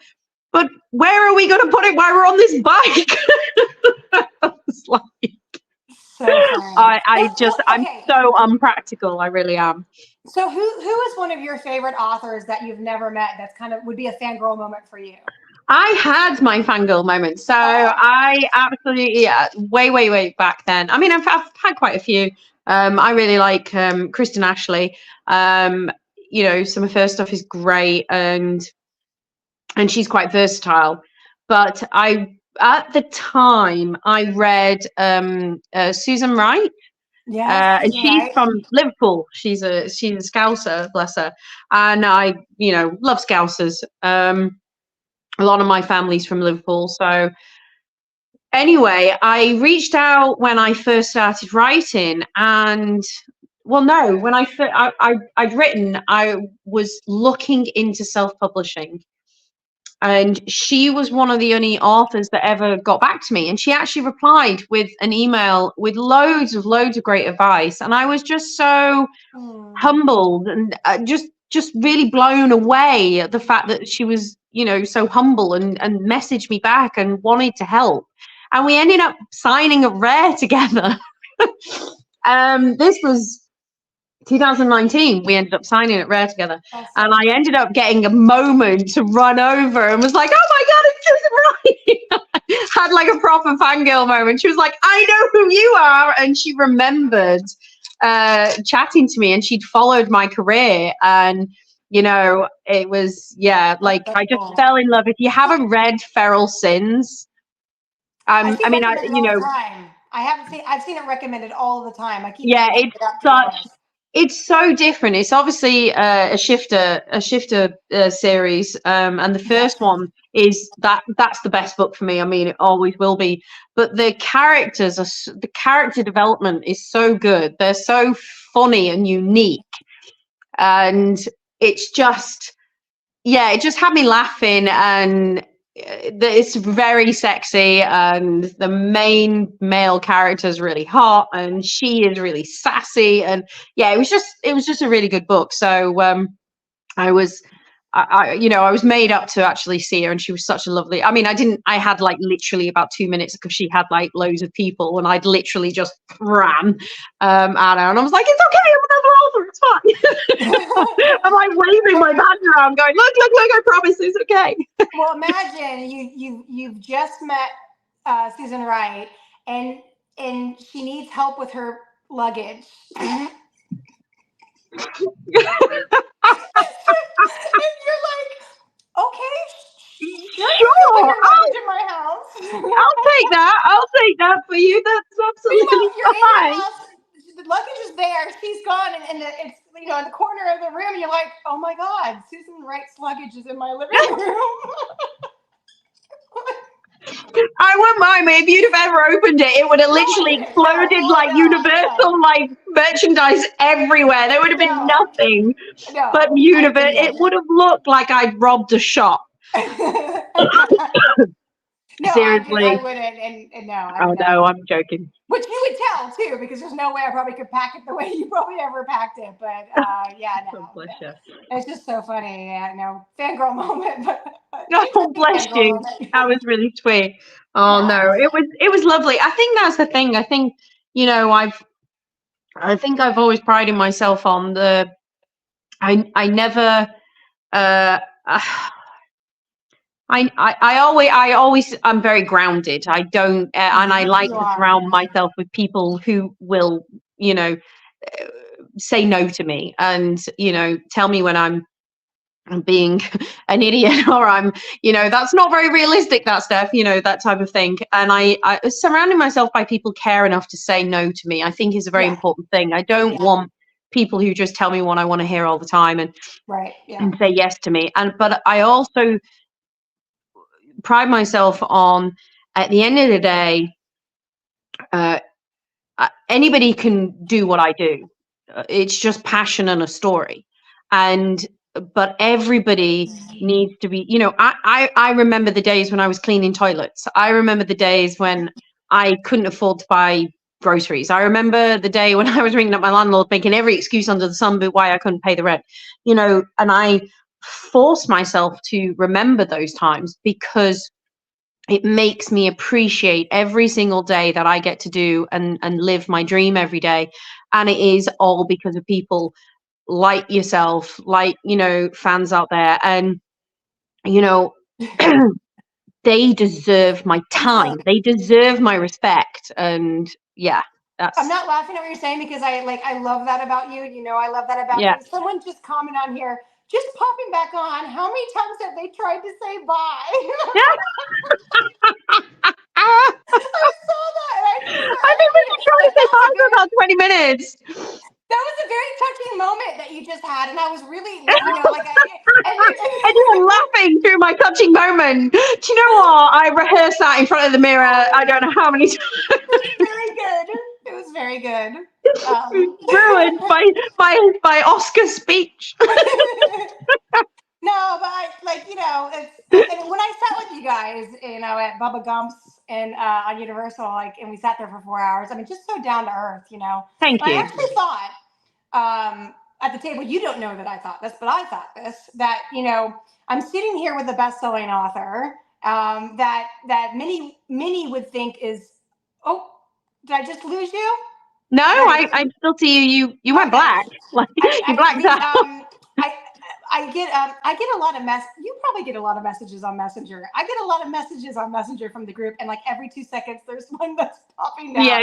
where are we going to put it while we're on this bike? I was like, So funny. I'm Okay. so unpractical. I really am. So who is one of your favorite authors that you've never met that's kind of would be a fangirl moment for you? I had my fangirl moment. So I absolutely, yeah, way back then. I mean, I've had quite a few. I really like Kristen Ashley. Some of her stuff is great, and she's quite versatile. But at the time, I read Susan Wright. Yes, And she's right. from Liverpool. She's a Scouser, bless her. And I, love Scousers. A lot of my family's from Liverpool. So anyway, I reached out when I first started writing, and well, no, when I'd written, I was looking into self-publishing, and she was one of the only authors that ever got back to me, and she actually replied with an email with loads of great advice, and I was just so humbled and just really blown away at the fact that she was so humble and messaged me back and wanted to help, and we ended up signing a Rare together. This was 2019. We ended up signing at Rare together, and I ended up getting a moment to run over and was like, oh my god, it's Susan Wright. Had like a proper fangirl moment. She was like, I know who you are, and she remembered chatting to me, and she'd followed my career, and it was, yeah, like I just fell in love. If you haven't read Feral Sins, I mean, all the time. I've seen it recommended all the time. I keep it's so different. It's obviously a shifter series, and the first one is that's the best book for me. I mean, it always will be. But the character development is so good. They're so funny and unique, and it's just, yeah, it just had me laughing, and it's very sexy, and the main male character is really hot, and she is really sassy, and yeah, it was just a really good book. So I was I was made up to actually see her, and she was such a lovely, I mean, I had like literally about 2 minutes because she had like loads of people, and I'd literally just ran at her, and I was like, it's okay, I'm another author, it's fine. I'm like waving my badge around going, look, I promise it's okay. Well, imagine you've just met Susan Wright, and she needs help with her luggage. And you're like, okay, sure, luggage in my house. I'll take that for you. That's absolutely fine. The luggage is there. She's gone, and it's in the corner of the room. And you're like, oh my god, Susan Wright's luggage is in my living room. I wouldn't mind, but if you'd have ever opened it, it would have literally exploded like universal, like merchandise everywhere. There would have been nothing but universe. It would have looked like I'd robbed a shop. No, seriously, I wouldn't, and no, I would no, I'm joking. Which you would tell too, because there's no way I probably could pack it the way you probably ever packed it. But yeah, no, it's just so funny. Yeah, no, fangirl moment. But oh, bless you. That was really sweet. Oh no, it was lovely. I think that's the thing. I think, you know, I think I've always prided myself on the. I never. I always I'm very grounded. I don't and I like to surround myself with people who will, you know, say no to me and, you know, tell me when I'm being an idiot or I'm, you know, that's not very realistic, that stuff, you know, that type of thing. And I surrounding myself by people care enough to say no to me, I think is a very important thing. I don't want people who just tell me what I want to hear all the time and and say yes to me. But I also pride myself on, at the end of the day, anybody can do what I do. It's just passion and a story. But everybody needs to be, you know, I remember the days when I was cleaning toilets. I remember the days when I couldn't afford to buy groceries. I remember the day when I was ringing up my landlord, making every excuse under the sun but why I couldn't pay the rent, you know, and I forced myself to remember those times because it makes me appreciate every single day that I get to do and live my dream every day. And it is all because of people like yourself, like, you know, fans out there. And, you know, they deserve my time. They deserve my respect. And yeah, that's. I'm not laughing at what you're saying because I love that about you. You know, I love that about you. Someone just commented on here, just popping back on. How many times have they tried to say bye? I saw that. I think we've been trying to say bye for about 20 minutes. That was a very touching moment that you just had, and I was really, you know, like, and you were laughing through my touching moment. Do you know what? I rehearsed that in front of the mirror. I don't know how many times. It was very good. It was very good. Ruined by Oscar's speech. No, but like, you know, when I sat with you guys, you know, at Bubba Gump's and on Universal, like, and we sat there for 4 hours. I mean, just so down to earth, you know. Thank you. I actually thought at the table, you don't know that I thought this, but I thought this, that, you know, I'm sitting here with a best-selling author that many would think is, oh, did I just lose you? No, I still see you. You went black. Like, you blacked out. I get a lot of you probably get a lot of messages on Messenger. I get a lot of messages on Messenger from the group, and like every 2 seconds there's one that's popping down. Yeah.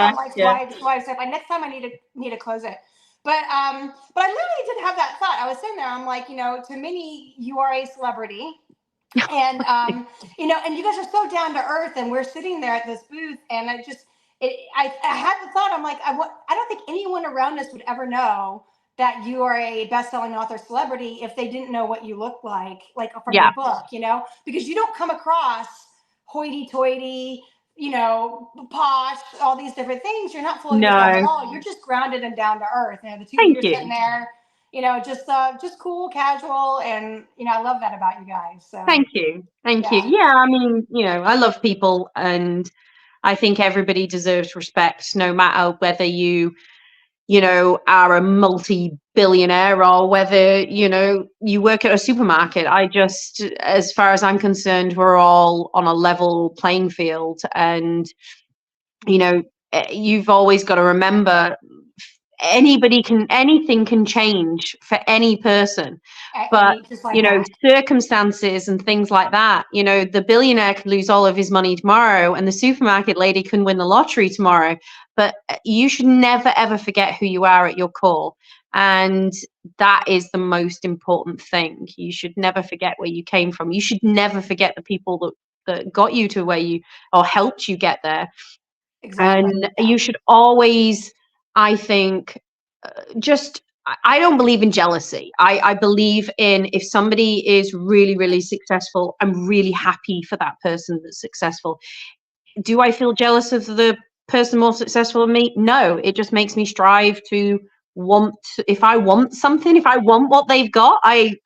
I'm like, swipe. Like, next time I need to close it. But I literally did have that thought. I was sitting there, I'm like, you know, to many, you are a celebrity. And you know, and you guys are so down to earth, and we're sitting there at this booth, and I had the thought, I'm like, I don't think anyone around us would ever know that you are a best-selling author celebrity if they didn't know what you look like from your book, you know, because you don't come across hoity-toity, you know, posh, all these different things. You're not full of yourself at all. You're just grounded and down to earth. You know, the two of you are sitting there, you know, just cool, casual, and, you know, I love that about you guys. So thank you. Yeah, I mean, you know, I love people, and I think everybody deserves respect, no matter whether you know, are a multi-billionaire or whether, you know, you work at a supermarket. As far as I'm concerned, we're all on a level playing field. And, you know, you've always got to remember, anything can change for any person, but you know, circumstances and things like that, you know, the billionaire could lose all of his money tomorrow and the supermarket lady can win the lottery tomorrow. But you should never ever forget who you are at your core, and that is the most important thing. You should never forget where you came from. You should never forget the people that got you to where you, or helped you get there. And you should always, I think, just I don't believe in jealousy. I believe in, if somebody is really, really successful, I'm really happy for that person that's successful. Do I feel jealous of the person more successful than me? No, it just makes me strive to want, if I want something, if I want what they've got, I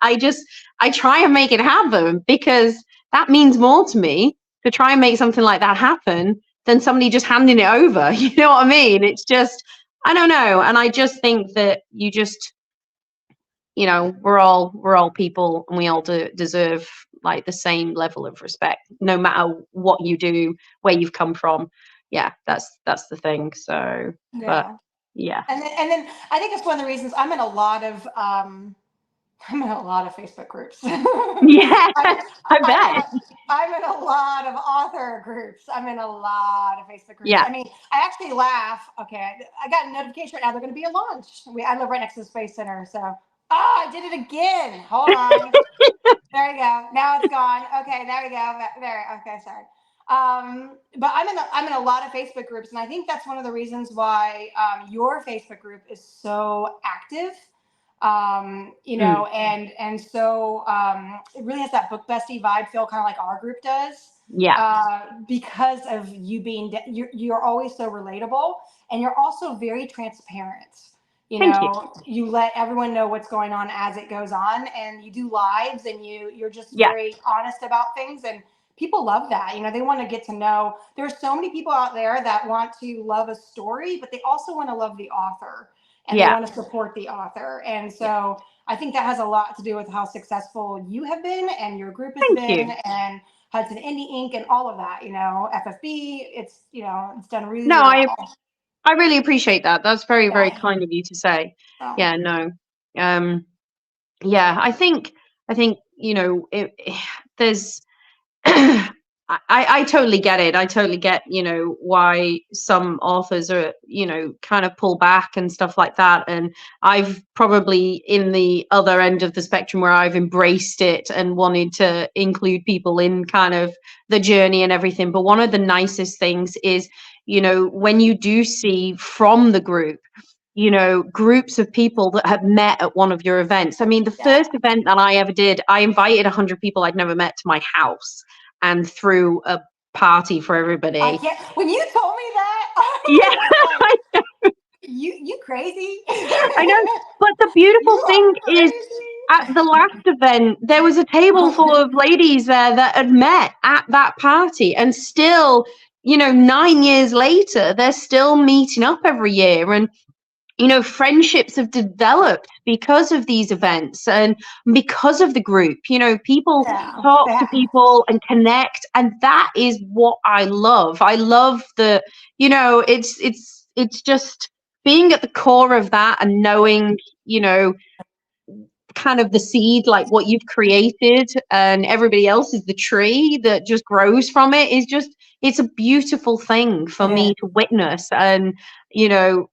try and make it happen, because that means more to me to try and make something like that happen than somebody just handing it over. You know what I mean? It's just, I don't know. And I just think that you just, you know, we're all people, and we all deserve like the same level of respect, no matter what you do, where you've come from. Yeah, that's the thing. So, but Yeah. yeah, And then I think it's one of the reasons I'm in a lot of Facebook groups. yeah, I I'm in bet. a, I'm in a lot of author groups. I'm in a lot of Facebook groups. Yeah. I mean, I actually laugh. Okay, I got a notification right now. They're going to be a launch. I live right next to the Space Center, so I did it again. Hold on. There you go. Now it's gone. Okay, there we go. There. Okay, sorry. But I'm in a lot of Facebook groups, and I think that's one of the reasons why your Facebook group is so active. You know, and so it really has that book bestie vibe feel, kind of like our group does. Yeah. Because of you being, you're always so relatable, and you're also very transparent. You Thank you. know, you let everyone know what's going on as it goes on, and you do lives, and you're just Yeah. very honest about things, and people love that. You know, they want to get to know. There's so many people out there that want to love a story, but they also want to love the author, and they Yeah. want to support the author. And Yeah. so I think that has a lot to do with how successful you have been and your group has Thank been, you. and Hudson Indie Inc. and all of that. You know, FFB. It's, you know, it's done really, No, really well. I really appreciate that. That's very, very Yeah. kind of you to say. So. Yeah, no. Yeah, I think, you know, there's I totally get it. I totally get, you know, why some authors are, you know, kind of pull back and stuff like that. And I've probably in the other end of the spectrum, where I've embraced it and wanted to include people in kind of the journey and everything. But one of the nicest things is, you know, when you do see from the group, you know, groups of people that have met at one of your events. I mean, the first event that I ever did, I invited 100 people I'd never met to my house and threw a party for I everybody. can't. When you told me that, Yeah, I was I like, "You crazy? I know. But the beautiful You thing are is, at the last event, there was a table full crazy." of ladies there that had met at that party, and still, you know, 9 years later, they're still meeting up every year. And you know, friendships have developed because of these events and because of the group. You know, people Yeah. talk to Yeah. people and connect, and that is what I love. I love the, you know, it's just being at the core of that, and knowing, you know, kind of the seed, like what you've created, and everybody else is the tree that just grows from it, is just, it's a beautiful thing for It is. me to witness. And you know,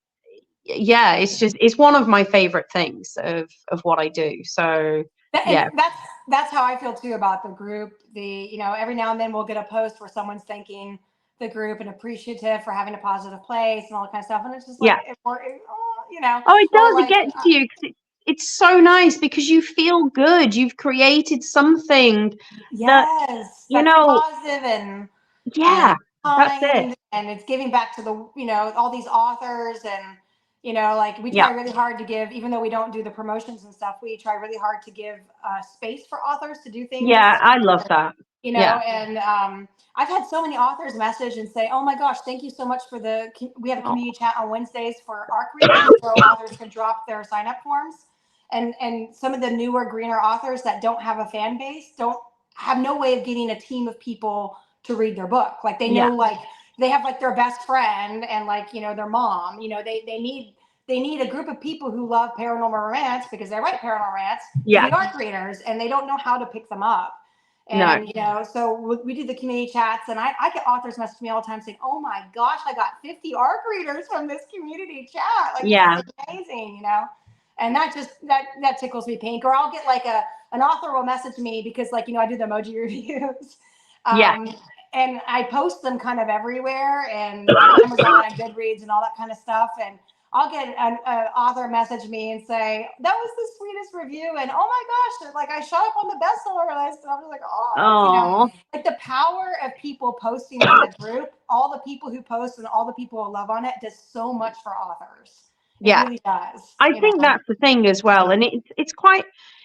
yeah, it's just, it's one of my favorite things of what I do. So And yeah. that's how I feel too about the group. You know, every now and then we'll get a post where someone's thanking the group and appreciative for having a positive place and all that kind of stuff. And it's just Yeah. like, you know, Oh, it or does, it like, gets to you, 'cause it's so nice, because you feel good, you've created something that, yes, you that's know, positive and yeah, that's it. kind, and it's giving back to the, you know, all these authors. And you know, like, we Yeah. try really hard to give, even though we don't do the promotions and stuff, we try really hard to give space for authors to do things, Yeah, I love that. you Yeah. know. And I've had so many authors message and say, oh my gosh, thank you so much for we have a Oh. community chat on Wednesdays for ARC readers where authors can drop their sign up forms. And some of the newer, greener authors that don't have a fan base don't have no way of getting a team of people to read their book. Like, they Yeah. know, like, they have like their best friend and, like, you know, their mom. You know, they need a group of people who love paranormal romance, because they write paranormal romance, to Yeah. be ARC readers, and they don't know how to pick them up. No. And you know, so we do the community chats, and I get authors message me all the time saying, oh my gosh, I got 50 ARC readers from this community chat. Like, this Yeah. is amazing, you know. And that tickles me pink. Or I'll get like an author will message me because, like, you know, I do the emoji reviews. Yeah. um, and I post them kind of everywhere, and on Amazon and Goodreads and all that kind of stuff. And I'll get an author message me and say, that was the sweetest review. And oh my gosh, like I shot up on the bestseller list. And I was like, Oh, like the power of people posting in the group, all the people who post and all the people who love on it does so much for authors. It really does. I think that's the thing as well. And it's quite,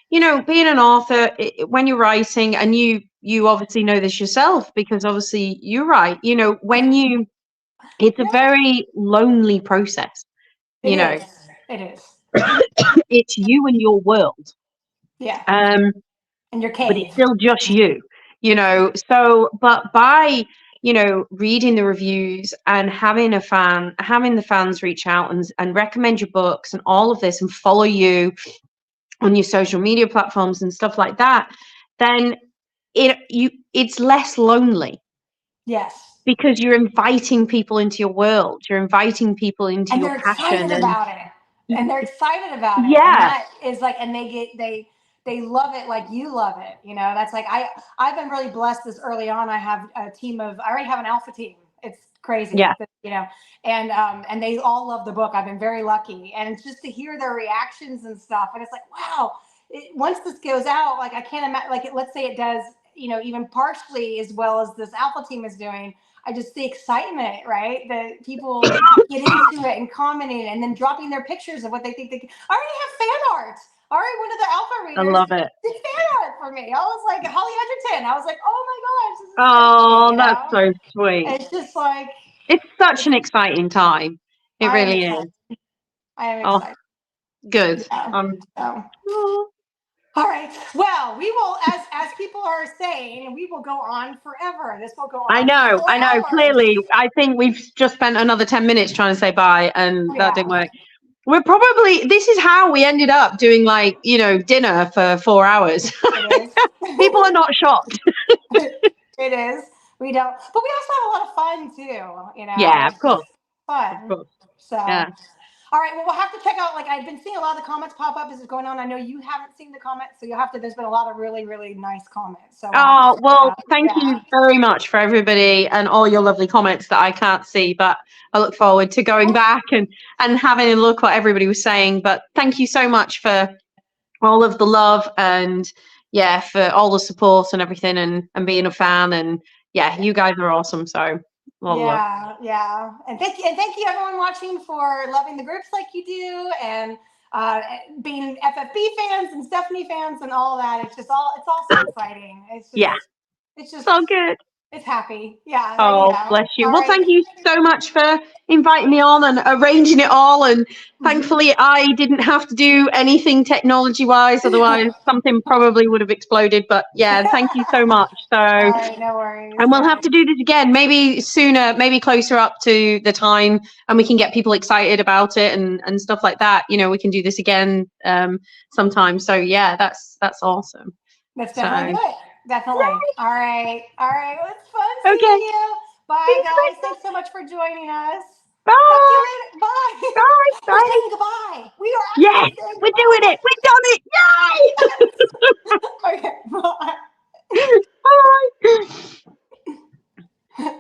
being an author, when you're writing, and you obviously know this yourself, because obviously you write, it's a very lonely process. It is. It is. It's you and your world. Yeah. And your cave. But it's still just you, So, but by, reading the reviews and having the fans reach out and recommend your books and all of this and follow you on your social media platforms and stuff like that, then it's less lonely. Yes. Because you're inviting people into your world. You're inviting people into your passion. And they're excited about it. And they're excited about it. Yeah. And that is like, and they love it like you love it. That's like, I've been really blessed this early on. I have a team I already have an alpha team. It's crazy. Yeah. And they all love the book. I've been very lucky. And it's just to hear their reactions and stuff. And it's like, wow, once this goes out, like I can't imagine, like let's say it does, even partially as well as this alpha team is doing. I just the excitement, right? That people get into it and commenting and then dropping their pictures of what they think they can. I already have fan art. All right, one of the alpha readers. I love it. Did fan art for me. I was like, Holly Edgerton. I was like, oh my gosh. Oh, that's so sweet. It's just like. It's such an exciting time. It really is. I am excited. Good. Yeah. All right. Well, we will, as people are saying, we will go on forever. This will go on. I know. Clearly, I think we've just spent another 10 minutes trying to say bye, and that didn't work. This is how we ended up doing dinner for 4 hours. People are not shocked. It is. We don't, but we also have a lot of fun too, Yeah, of course. Fun. Of course. So. Yeah. All right, well, we'll have to check out, I've been seeing a lot of the comments pop up as it's going on. I know you haven't seen the comments, so there's been a lot of really, really nice comments. So thank you very much for everybody and all your lovely comments that I can't see, but I look forward to going back and having a look what everybody was saying. But thank you so much for all of the love and, for all the support and everything and being a fan. And, you guys are awesome, so... Yeah. And thank you everyone watching for loving the groups like you do and being FFB fans and Stephanie fans and all that. It's all so exciting. It's just so good. It's happy. Yeah. Oh, bless you. All well, thank you so much for inviting me on and arranging it all. And thankfully, I didn't have to do anything technology-wise. Otherwise, something probably would have exploded. But thank you so much. So, all right, no worries. And we'll have to do this again, maybe sooner, maybe closer up to the time, and we can get people excited about it and stuff like that. We can do this again sometime. So, that's awesome. Let's definitely do it. Definitely. All right. Well, it's fun seeing you. Bye, guys. Thanks so much for joining us. Bye. Talk to you later. Bye. Bye. We're saying goodbye. We are we're doing it. We've done it. Yay!